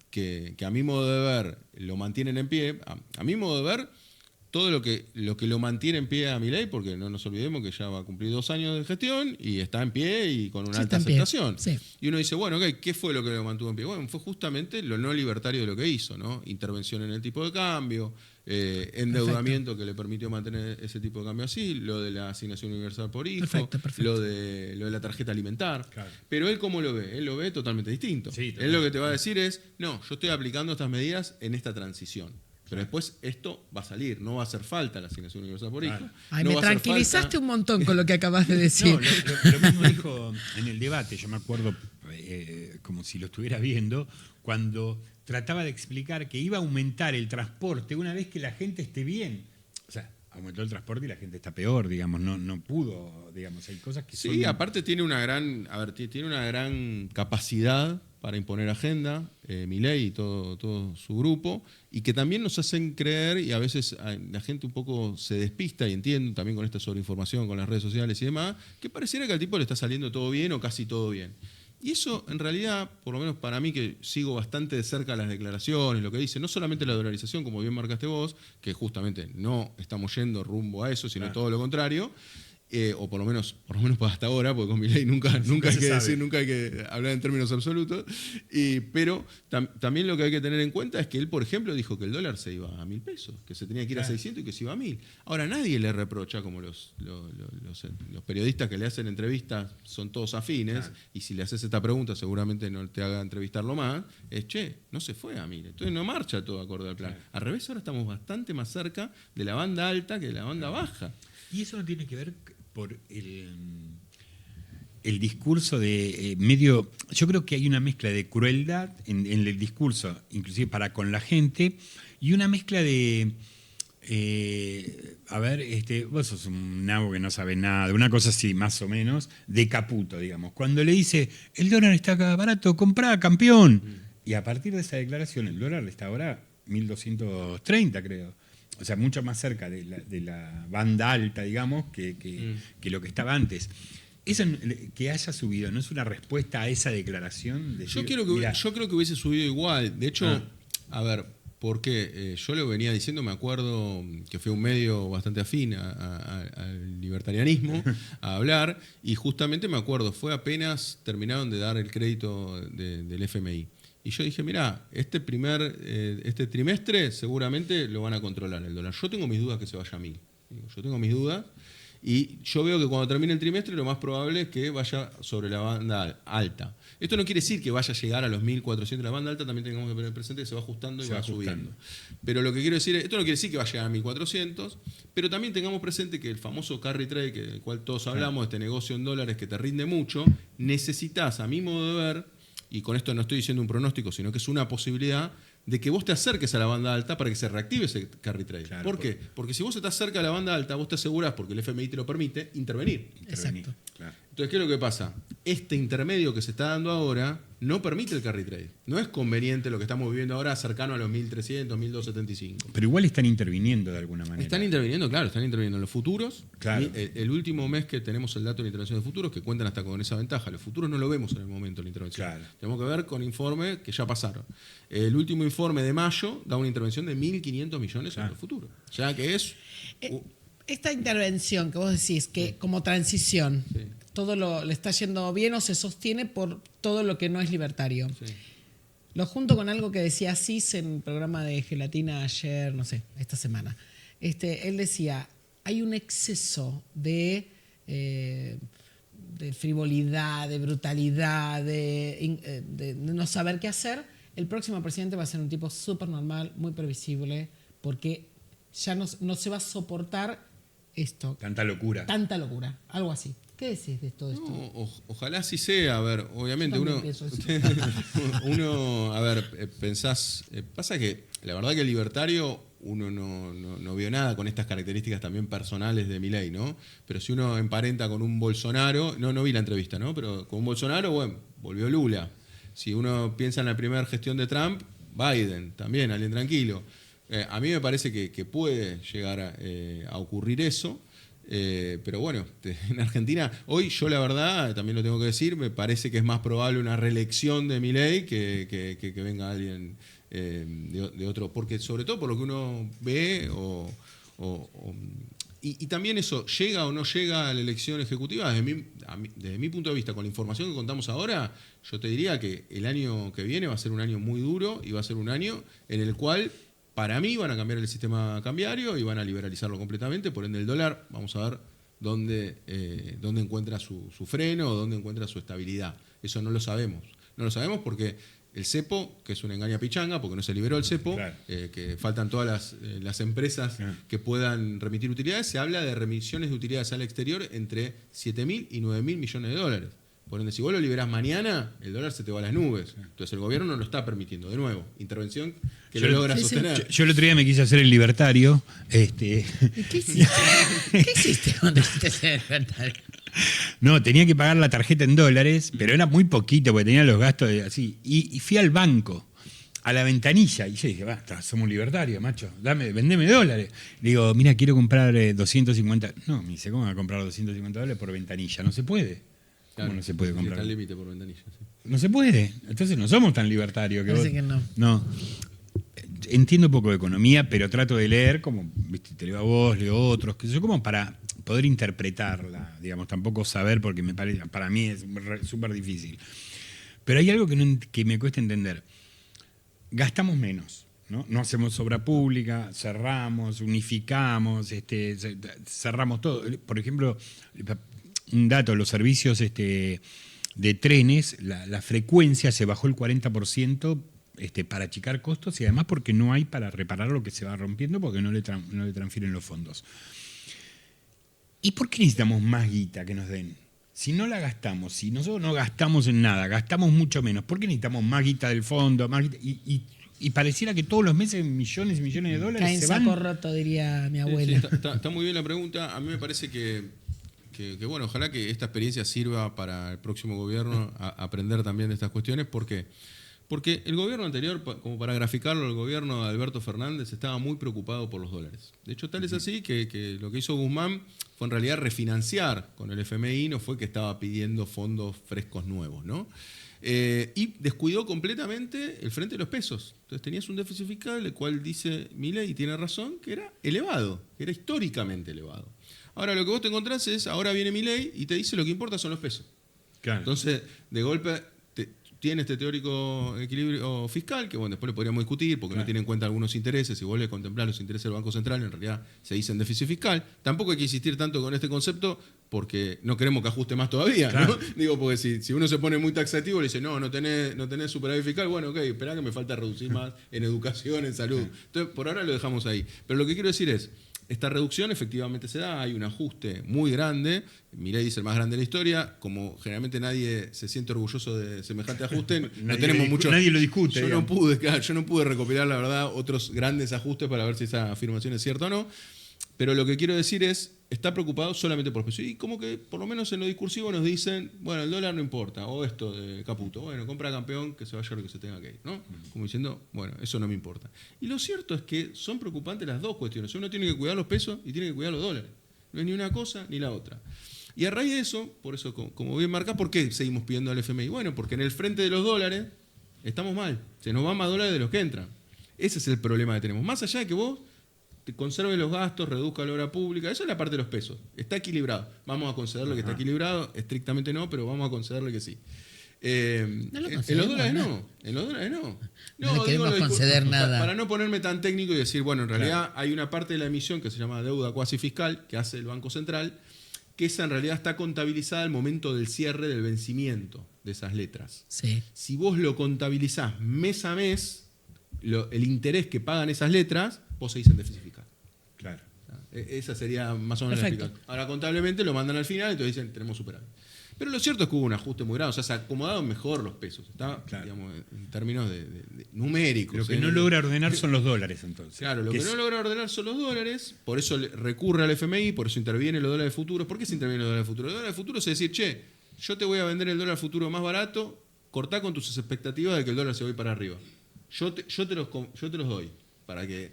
a mi modo de ver lo mantienen en pie, a mi modo de ver, todo lo que lo mantiene en pie a Milei, porque no nos olvidemos que ya va a cumplir 2 años de gestión y está en pie y con una alta aceptación. Sí. Y uno dice, bueno, okay, ¿qué fue lo que lo mantuvo en pie? Bueno, fue justamente lo no libertario de lo que hizo, ¿no? Intervención en el tipo de cambio, endeudamiento que le permitió mantener ese tipo de cambio así, lo de la asignación universal por hijo, Perfecto. lo de la tarjeta alimentar. Claro. Pero él, ¿cómo lo ve? Él lo ve totalmente distinto. Sí, Él lo que te va a decir es, no, yo estoy aplicando estas medidas en esta transición. Pero después esto va a salir, no va a hacer falta la asignación universal por hijo. Claro. Ay, no me va a hacer tranquilizaste falta- un montón con lo que acabas de decir. No, lo mismo dijo en el debate, yo me acuerdo como si lo estuviera viendo, cuando trataba de explicar que iba a aumentar el transporte una vez que la gente esté bien. O sea, aumentó el transporte y la gente está peor, digamos, no pudo, digamos, hay cosas que son... Sí, aparte tiene una gran capacidad para imponer agenda, Milei y todo su grupo, y que también nos hacen creer, y a veces la gente un poco se despista, y entiendo también con esta sobreinformación, con las redes sociales y demás, que pareciera que al tipo le está saliendo todo bien o casi todo bien. Y eso, en realidad, por lo menos para mí, que sigo bastante de cerca las declaraciones, lo que dice, no solamente la dolarización, como bien marcaste vos, que justamente no estamos yendo rumbo a eso, sino todo lo contrario, o por lo menos hasta ahora, porque con Milei nunca hay que decir, nunca hay que hablar en términos absolutos, pero también lo que hay que tener en cuenta es que él, por ejemplo, dijo que el dólar se iba a 1.000 pesos, que se tenía que ir a 600 y que se iba a 1.000. Ahora, nadie le reprocha, como los periodistas que le hacen entrevistas son todos afines, y si le haces esta pregunta seguramente no te haga entrevistarlo más, es, no se fue a 1.000, entonces no marcha todo acorde al plan. Al revés, ahora estamos bastante más cerca de la banda alta que de la banda baja. Y eso no tiene que ver por el discurso de medio... Yo creo que hay una mezcla de crueldad en el discurso, inclusive para con la gente, y una mezcla de... vos sos un nabo que no sabe nada, una cosa así, más o menos, de Caputo, digamos. Cuando le dice, el dólar está acá barato, comprá, campeón. Y a partir de esa declaración, el dólar está ahora 1.230, creo. O sea, mucho más cerca de la banda alta, digamos, que lo que estaba antes. Eso que haya subido, ¿no es una respuesta a esa declaración? Yo creo que hubiese subido igual. De hecho, a ver, porque yo lo venía diciendo, me acuerdo que fue un medio bastante afín al libertarianismo a hablar, y justamente me acuerdo, fue apenas terminaron de dar el crédito del FMI. Y yo dije, mirá, este trimestre seguramente lo van a controlar el dólar. Yo tengo mis dudas que se vaya a 1.000. Yo tengo mis dudas. Y yo veo que cuando termine el trimestre lo más probable es que vaya sobre la banda alta. Esto no quiere decir que vaya a llegar a los 1.400. La banda alta también tengamos que tener presente que se va ajustando y va subiendo. Pero lo que quiero decir, esto no quiere decir que va a llegar a 1.400, pero también tengamos presente que el famoso carry trade, del cual todos hablamos, este negocio en dólares que te rinde mucho, necesitas, a mi modo de ver, y con esto no estoy diciendo un pronóstico, sino que es una posibilidad de que vos te acerques a la banda alta para que se reactive ese carry trade. Claro, ¿Por qué? Porque si vos estás cerca de la banda alta, vos te asegurás, porque el FMI te lo permite, intervenir. Exacto. Claro. Entonces, ¿qué es lo que pasa? Este intermedio que se está dando ahora no permite el carry trade. No es conveniente lo que estamos viviendo ahora cercano a los 1.300, 1.275. Pero igual están interviniendo de alguna manera. Están interviniendo, claro, están interviniendo en los futuros. Claro. El último mes que tenemos el dato de la intervención de futuros, que cuentan hasta con esa ventaja. Los futuros no lo vemos en el momento de la intervención. Claro. Tenemos que ver con informes que ya pasaron. El último informe de mayo da una intervención de 1.500 millones en los futuros. O sea que es... Esta intervención que vos decís, que como transición, todo le está yendo bien o se sostiene por todo lo que no es libertario. Sí. Lo junto con algo que decía Cis en el programa de Gelatina ayer, no sé, esta semana. Él decía, hay un exceso de frivolidad, de brutalidad, de no saber qué hacer. El próximo presidente va a ser un tipo súper normal, muy previsible, porque ya no se va a soportar esto. Tanta locura. Tanta locura, algo así. ¿Qué decís de todo esto? No, ojalá así sea. A ver, obviamente uno, a ver, pensás, pasa que la verdad que el libertario uno no vio nada con estas características también personales de Milei, ¿no? Pero si uno emparenta con un Bolsonaro, no vi la entrevista, ¿no? Pero con un Bolsonaro, bueno, volvió Lula. Si uno piensa en la primera gestión de Trump, Biden, también, alguien tranquilo. A mí me parece que puede llegar a ocurrir eso. Pero bueno, en Argentina, hoy yo la verdad, también lo tengo que decir, me parece que es más probable una reelección de Milei que venga alguien de otro, porque sobre todo por lo que uno ve o Y también eso, ¿llega o no llega a la elección ejecutiva? Desde mi punto de vista, con la información que contamos ahora, yo te diría que el año que viene va a ser un año muy duro y va a ser un año en el cual, para mí, van a cambiar el sistema cambiario y van a liberalizarlo completamente. Por ende, el dólar, vamos a ver dónde encuentra su freno o dónde encuentra su estabilidad. Eso no lo sabemos. No lo sabemos porque el cepo, que es una engaña pichanga, porque no se liberó el cepo, claro. Que faltan todas las empresas que puedan remitir utilidades, se habla de remisiones de utilidades al exterior entre 7.000 y 9.000 millones de dólares. Por ende, si vos lo liberás mañana, el dólar se te va a las nubes. Entonces el gobierno no lo está permitiendo. De nuevo, intervención que lo logra sostener. Yo el otro día me quise hacer el libertario. ¿Qué hiciste? ¿Qué hiciste cuando quisiste ser libertario? No, tenía que pagar la tarjeta en dólares, pero era muy poquito porque tenía los gastos así. Y fui al banco, a la ventanilla, y yo dije, basta, somos libertarios, macho, vendeme dólares. Le digo, mira, quiero comprar 250. No, me dice, ¿cómo va a comprar 250 dólares por ventanilla? No se puede. ¿Cómo no se puede comprar? Está el límite por ventanilla. Sí. No se puede. Entonces no somos tan libertarios que Parece vos. que no. Entiendo poco de economía, pero trato de leer, como ¿viste? Te leo a vos, leo a otros, que yo como para poder interpretarla, digamos, tampoco saber porque me parece, para mí es súper difícil. Pero hay algo que me cuesta entender. Gastamos menos, ¿no? No hacemos obra pública, cerramos, unificamos, cerramos todo. Por ejemplo, un dato, los servicios de trenes, la frecuencia se bajó el 40%. Para achicar costos y además porque no hay para reparar lo que se va rompiendo porque no le transfieren los fondos. ¿Y por qué necesitamos más guita que nos den? Si no la gastamos, si nosotros no gastamos en nada, gastamos mucho menos, ¿por qué necesitamos más guita del fondo? Más guita? Y pareciera que todos los meses millones y millones de dólares caen se van. Saco roto, diría mi abuela. Sí, está muy bien la pregunta. A mí me parece que bueno, ojalá que esta experiencia sirva para el próximo gobierno a aprender también de estas cuestiones. ¿Por qué? Porque el gobierno anterior, como para graficarlo, el gobierno de Alberto Fernández estaba muy preocupado por los dólares. De hecho, tal es así que lo que hizo Guzmán fue en realidad refinanciar con el FMI, no fue que estaba pidiendo fondos frescos nuevos, ¿no? Y descuidó completamente el frente de los pesos. Entonces tenías un déficit fiscal, el cual dice Milei, y tiene razón, que era elevado, que era históricamente elevado. Ahora lo que vos te encontrás es, ahora viene Milei y te dice lo que importa son los pesos. Claro. Entonces, de golpe tiene este teórico equilibrio fiscal, que bueno, después lo podríamos discutir, porque no tiene en cuenta algunos intereses, si vuelve a contemplar los intereses del Banco Central, en realidad se dice en déficit fiscal. Tampoco hay que insistir tanto con este concepto, porque no queremos que ajuste más todavía, claro. ¿No? Digo, porque si uno se pone muy taxativo, le dice, no tenés superávit fiscal, bueno, ok, esperá que me falta reducir más en educación, en salud. Entonces, por ahora lo dejamos ahí. Pero lo que quiero decir es, esta reducción efectivamente se da, hay un ajuste muy grande, Milei dice el más grande de la historia, como generalmente nadie se siente orgulloso de semejante ajuste, nadie lo discute. Yo no pude recopilar, la verdad, otros grandes ajustes para ver si esa afirmación es cierta o no, pero lo que quiero decir es, está preocupado solamente por los pesos. Y como que, por lo menos en lo discursivo, nos dicen, bueno, el dólar no importa, o esto de Caputo, bueno, compra campeón, que se vaya lo que se tenga que ir, ¿no? Como diciendo, bueno, eso no me importa. Y lo cierto es que son preocupantes las dos cuestiones. Uno tiene que cuidar los pesos y tiene que cuidar los dólares. No es ni una cosa ni la otra. Y a raíz de eso, por eso, como bien marca, ¿por qué seguimos pidiendo al FMI? Bueno, porque en el frente de los dólares estamos mal. Se nos van más dólares de los que entran. Ese es el problema que tenemos. Más allá de que vos te conserve los gastos, reduzca la obra pública, eso es la parte de los pesos. Está equilibrado. Vamos a concederle que está equilibrado, estrictamente no, pero vamos a concederle que sí. En los dólares no. En los dólares no. No le queremos conceder nada. Para no ponerme tan técnico y decir, bueno, en realidad hay una parte de la emisión que se llama deuda cuasi fiscal, que hace el Banco Central, que esa en realidad está contabilizada al momento del cierre del vencimiento de esas letras. Sí. Si vos lo contabilizás mes a mes, el interés que pagan esas letras, vos seguís en déficit fiscal. Claro. Esa sería más o menos la explicación. Ahora, contablemente lo mandan al final y entonces dicen, tenemos superávit. Pero lo cierto es que hubo un ajuste muy grande, o sea, se acomodaron mejor los pesos, está, digamos, en términos de numéricos. Lo que no logra ordenar son los dólares, entonces. Claro, lo que no logra ordenar son los dólares, por eso recurre al FMI, por eso intervienen los dólares futuros. ¿Por qué se intervienen los dólares futuros? Los dólares futuros es decir, che, yo te voy a vender el dólar futuro más barato, cortá con tus expectativas de que el dólar se va a ir para arriba. Yo te los doy para que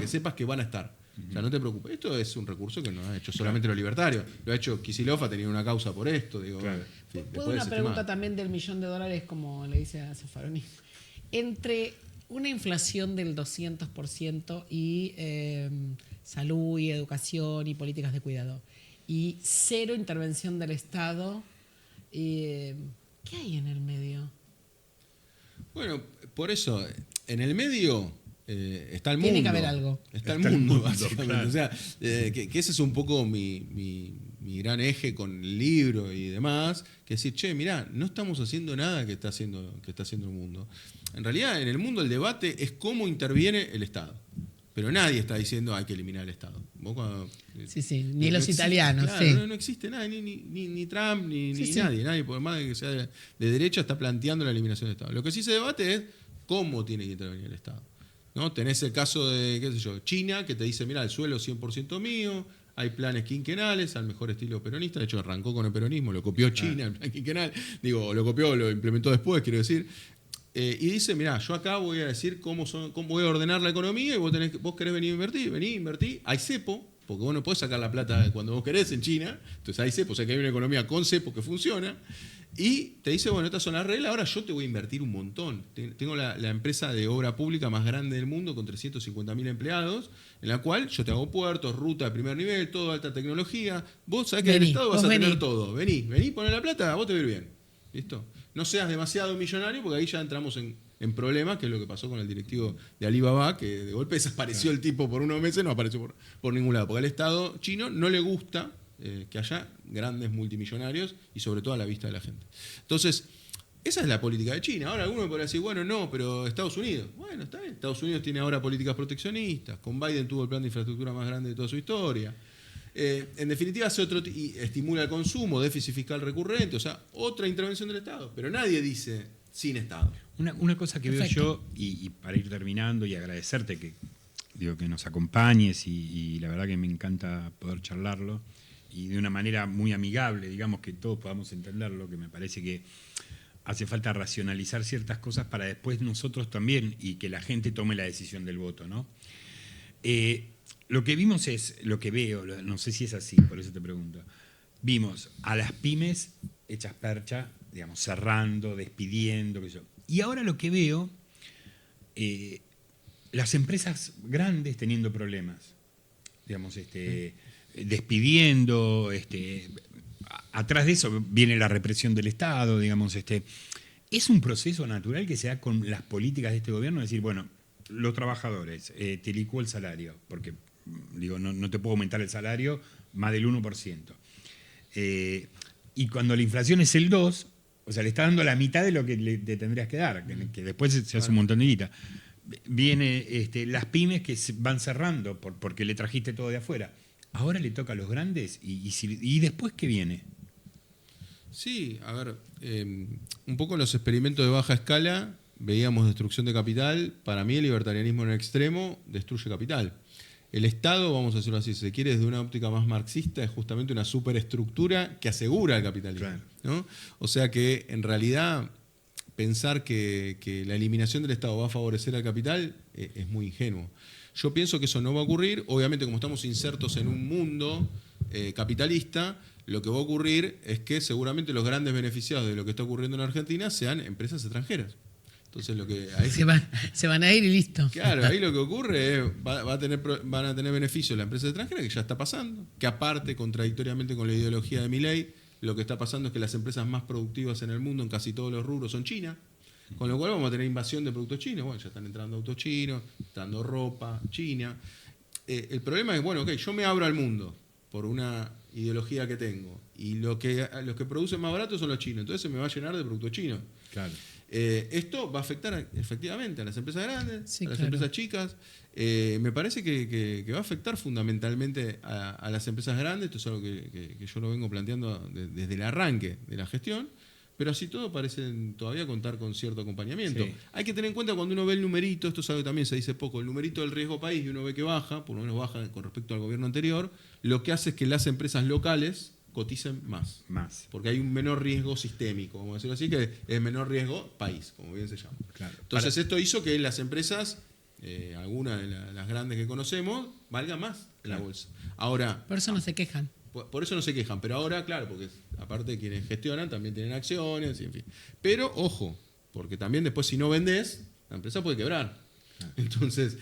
sepas que van a estar. O sea, no te preocupes. Esto es un recurso que no ha hecho solamente los libertarios. Lo ha hecho Kicillof, ha tenido una causa por esto. Digo, claro. ¿Puedo una pregunta también del $1.000.000, como le dice a Zaffaroni? Entre una inflación del 200% y salud y educación y políticas de cuidado. Y cero intervención del Estado. ¿Qué hay en el medio? Bueno, por eso, en el medio está el mundo. Tiene que haber algo. Está el mundo, básicamente. Claro. O sea, que ese es un poco mi gran eje con el libro y demás, que es decir, che, mirá, no estamos haciendo nada que está haciendo el mundo. En realidad, en el mundo el debate es cómo interviene el Estado. Pero nadie está diciendo hay que eliminar el Estado. Vos cuando, Sí, ni los existe, italianos, claro, sí. no existe nadie, ni Trump, ni Sí. nadie, por más que sea de derecha, está planteando la eliminación del Estado. Lo que sí se debate es cómo tiene que intervenir el Estado. ¿No? Tenés el caso de, qué sé yo, China, que te dice, mira, el suelo es 100% mío, hay planes quinquenales al mejor estilo peronista, de hecho arrancó con el peronismo, lo copió China, el plan quinquenal, lo implementó después, quiero decir. Y dice, mirá, yo acá voy a decir cómo voy a ordenar la economía y vos querés venir a invertir, vení, invertí. Hay cepo, porque vos no podés sacar la plata cuando vos querés en China, entonces hay cepo, o sea que hay una economía con cepo que funciona. Y te dice, bueno, estas son las reglas, ahora yo te voy a invertir un montón. Tengo la empresa de obra pública más grande del mundo con 350.000 empleados, en la cual yo te hago puertos, ruta de primer nivel, todo alta tecnología. Vos sabés que en el Estado vas a tener todo. Vení, poné la plata, a vos te va a ir bien. ¿Listo? No seas demasiado millonario porque ahí ya entramos en problemas, que es lo que pasó con el directivo de Alibaba, que de golpe desapareció el tipo por unos meses, no apareció por ningún lado. Porque al Estado chino no le gusta que haya grandes multimillonarios y sobre todo a la vista de la gente. Entonces, esa es la política de China. Ahora alguno me podrá decir, bueno, no, pero Estados Unidos. Bueno, está bien. Estados Unidos tiene ahora políticas proteccionistas. Con Biden tuvo el plan de infraestructura más grande de toda su historia. En definitiva, hace y estimula el consumo, déficit fiscal recurrente, o sea, otra intervención del Estado. Pero nadie dice sin Estado. Una cosa que veo yo, y para ir terminando y agradecerte que nos acompañes y la verdad que me encanta poder charlarlo y de una manera muy amigable, digamos, que todos podamos entenderlo, que me parece que hace falta racionalizar ciertas cosas para después nosotros también y que la gente tome la decisión del voto, ¿no? Lo que vimos es, lo que veo, no sé si es así, por eso te pregunto, vimos a las pymes hechas percha, digamos, cerrando, despidiendo, qué sé yo. Y ahora lo que veo, las empresas grandes teniendo problemas, digamos, despidiendo, atrás de eso viene la represión del Estado, digamos, es un proceso natural que se da con las políticas de este gobierno, decir, bueno, los trabajadores, te licuo el salario, porque no te puedo aumentar el salario más del 1%. Y cuando la inflación es el 2%, o sea, le está dando la mitad de lo que te tendrías que dar, que después se hace un montón de guita. Viene las pymes que se van cerrando porque le trajiste todo de afuera. Ahora le toca a los grandes y después ¿qué viene? Sí, a ver, un poco en los experimentos de baja escala veíamos destrucción de capital. Para mí el libertarianismo en el extremo destruye capital. El Estado, vamos a decirlo así, si se quiere desde una óptica más marxista, es justamente una superestructura que asegura el capitalismo. Claro. ¿No? O sea que en realidad pensar que la eliminación del Estado va a favorecer al capital es muy ingenuo. Yo pienso que eso no va a ocurrir. Obviamente, como estamos insertos en un mundo capitalista, lo que va a ocurrir es que seguramente los grandes beneficiados de lo que está ocurriendo en Argentina sean empresas extranjeras. Entonces lo que ahí se van a ir y listo. Claro, ahí lo que ocurre es van a tener beneficios la empresa extranjera, que ya está pasando, que aparte, contradictoriamente con la ideología de Milei, lo que está pasando es que las empresas más productivas en el mundo, en casi todos los rubros, son China, con lo cual vamos a tener invasión de productos chinos. Bueno, ya están entrando autos chinos, entrando ropa china. El problema es, bueno, ok, yo me abro al mundo por una ideología que tengo, y los que producen más barato son los chinos, entonces se me va a llenar de productos chinos. Claro. Esto va a afectar efectivamente a las empresas grandes, sí, a las empresas chicas. Me parece que va a afectar fundamentalmente a las empresas grandes. Esto es algo que yo lo vengo planteando desde el arranque de la gestión, pero así todo parecen todavía contar con cierto acompañamiento. Sí. Hay que tener en cuenta cuando uno ve el numerito, esto es algo que también se dice poco, el numerito del riesgo país, y uno ve que baja, por lo menos baja con respecto al gobierno anterior, lo que hace es que las empresas locales coticen más. Porque hay un menor riesgo sistémico, vamos a decirlo así, que es menor riesgo país, como bien se llama. Claro. Entonces esto hizo que las empresas, algunas de las grandes que conocemos, valgan más en la bolsa. Ahora, por eso no se quejan. Por eso no se quejan, pero ahora, claro, porque aparte de quienes gestionan, también tienen acciones, y en fin. Pero, ojo, porque también después si no vendés, la empresa puede quebrar. Entonces,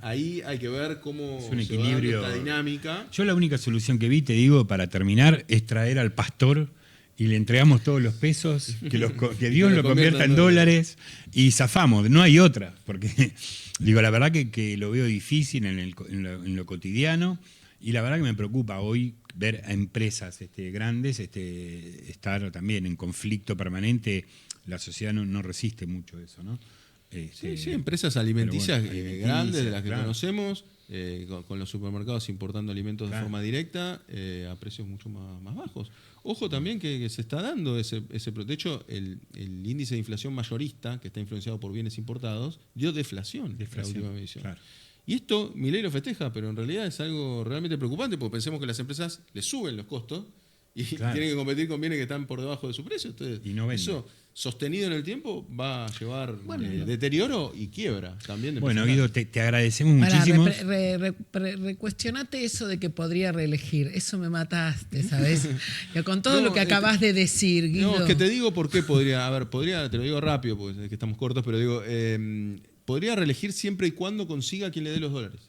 ahí hay que ver cómo es un equilibrio, esta dinámica. Yo la única solución que vi, te digo, para terminar, es traer al pastor y le entregamos todos los pesos, que Dios lo convierta en dólares y zafamos. No hay otra, porque digo, la verdad que lo veo difícil en lo cotidiano y la verdad que me preocupa hoy ver a empresas grandes estar también en conflicto permanente. La sociedad no resiste mucho eso, ¿no? Sí, empresas alimenticias, grandes, de las que claro. conocemos, con los supermercados importando alimentos de forma directa a precios mucho más bajos. Ojo también que se está dando ese de hecho, el índice de inflación mayorista, que está influenciado por bienes importados, dio deflación en la última medición. Claro. Y esto Milei lo festeja, pero en realidad es algo realmente preocupante, porque pensemos que las empresas les suben los costos y tienen que competir con bienes que están por debajo de su precio. Entonces, y no eso sostenido en el tiempo va a llevar deterioro y quiebra también. Bueno, Guido, te agradecemos muchísimo. Recuestionate eso de que podría reelegir. Eso me mataste, ¿sabes? Con todo lo que acabas de decir, Guido. No, es que te digo por qué podría. A ver, te lo digo rápido, porque es que estamos cortos, pero digo, podría reelegir siempre y cuando consiga quien le dé los dólares.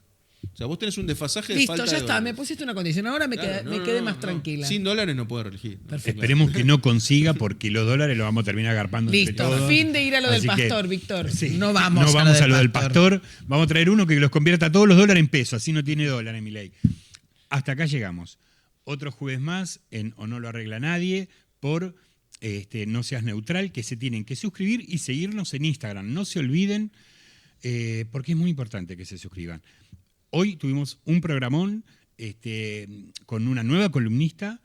O sea, vos tenés un desfasaje de falta de dólares. Listo, ya está, me pusiste una condición. Ahora me quedé más tranquila. Sin dólares no puede reelegir. Esperemos que no consiga, porque los dólares los vamos a terminar agarpando entre todos. Listo, fin de ir a lo del pastor, Víctor. Sí, no vamos a lo del pastor. Vamos a traer uno que los convierta todos los dólares en pesos. Así no tiene dólar en Milei. Hasta acá llegamos. Otro jueves más en O No Lo Arregla Nadie por No Seas Neutral, que se tienen que suscribir y seguirnos en Instagram. No se olviden, porque es muy importante que se suscriban. Hoy tuvimos un programón con una nueva columnista,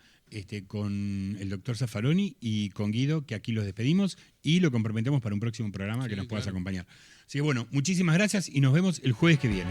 con el doctor Zaffaroni y con Guido, que aquí los despedimos y lo comprometemos para un próximo programa que nos puedas acompañar. Así que bueno, muchísimas gracias y nos vemos el jueves que viene.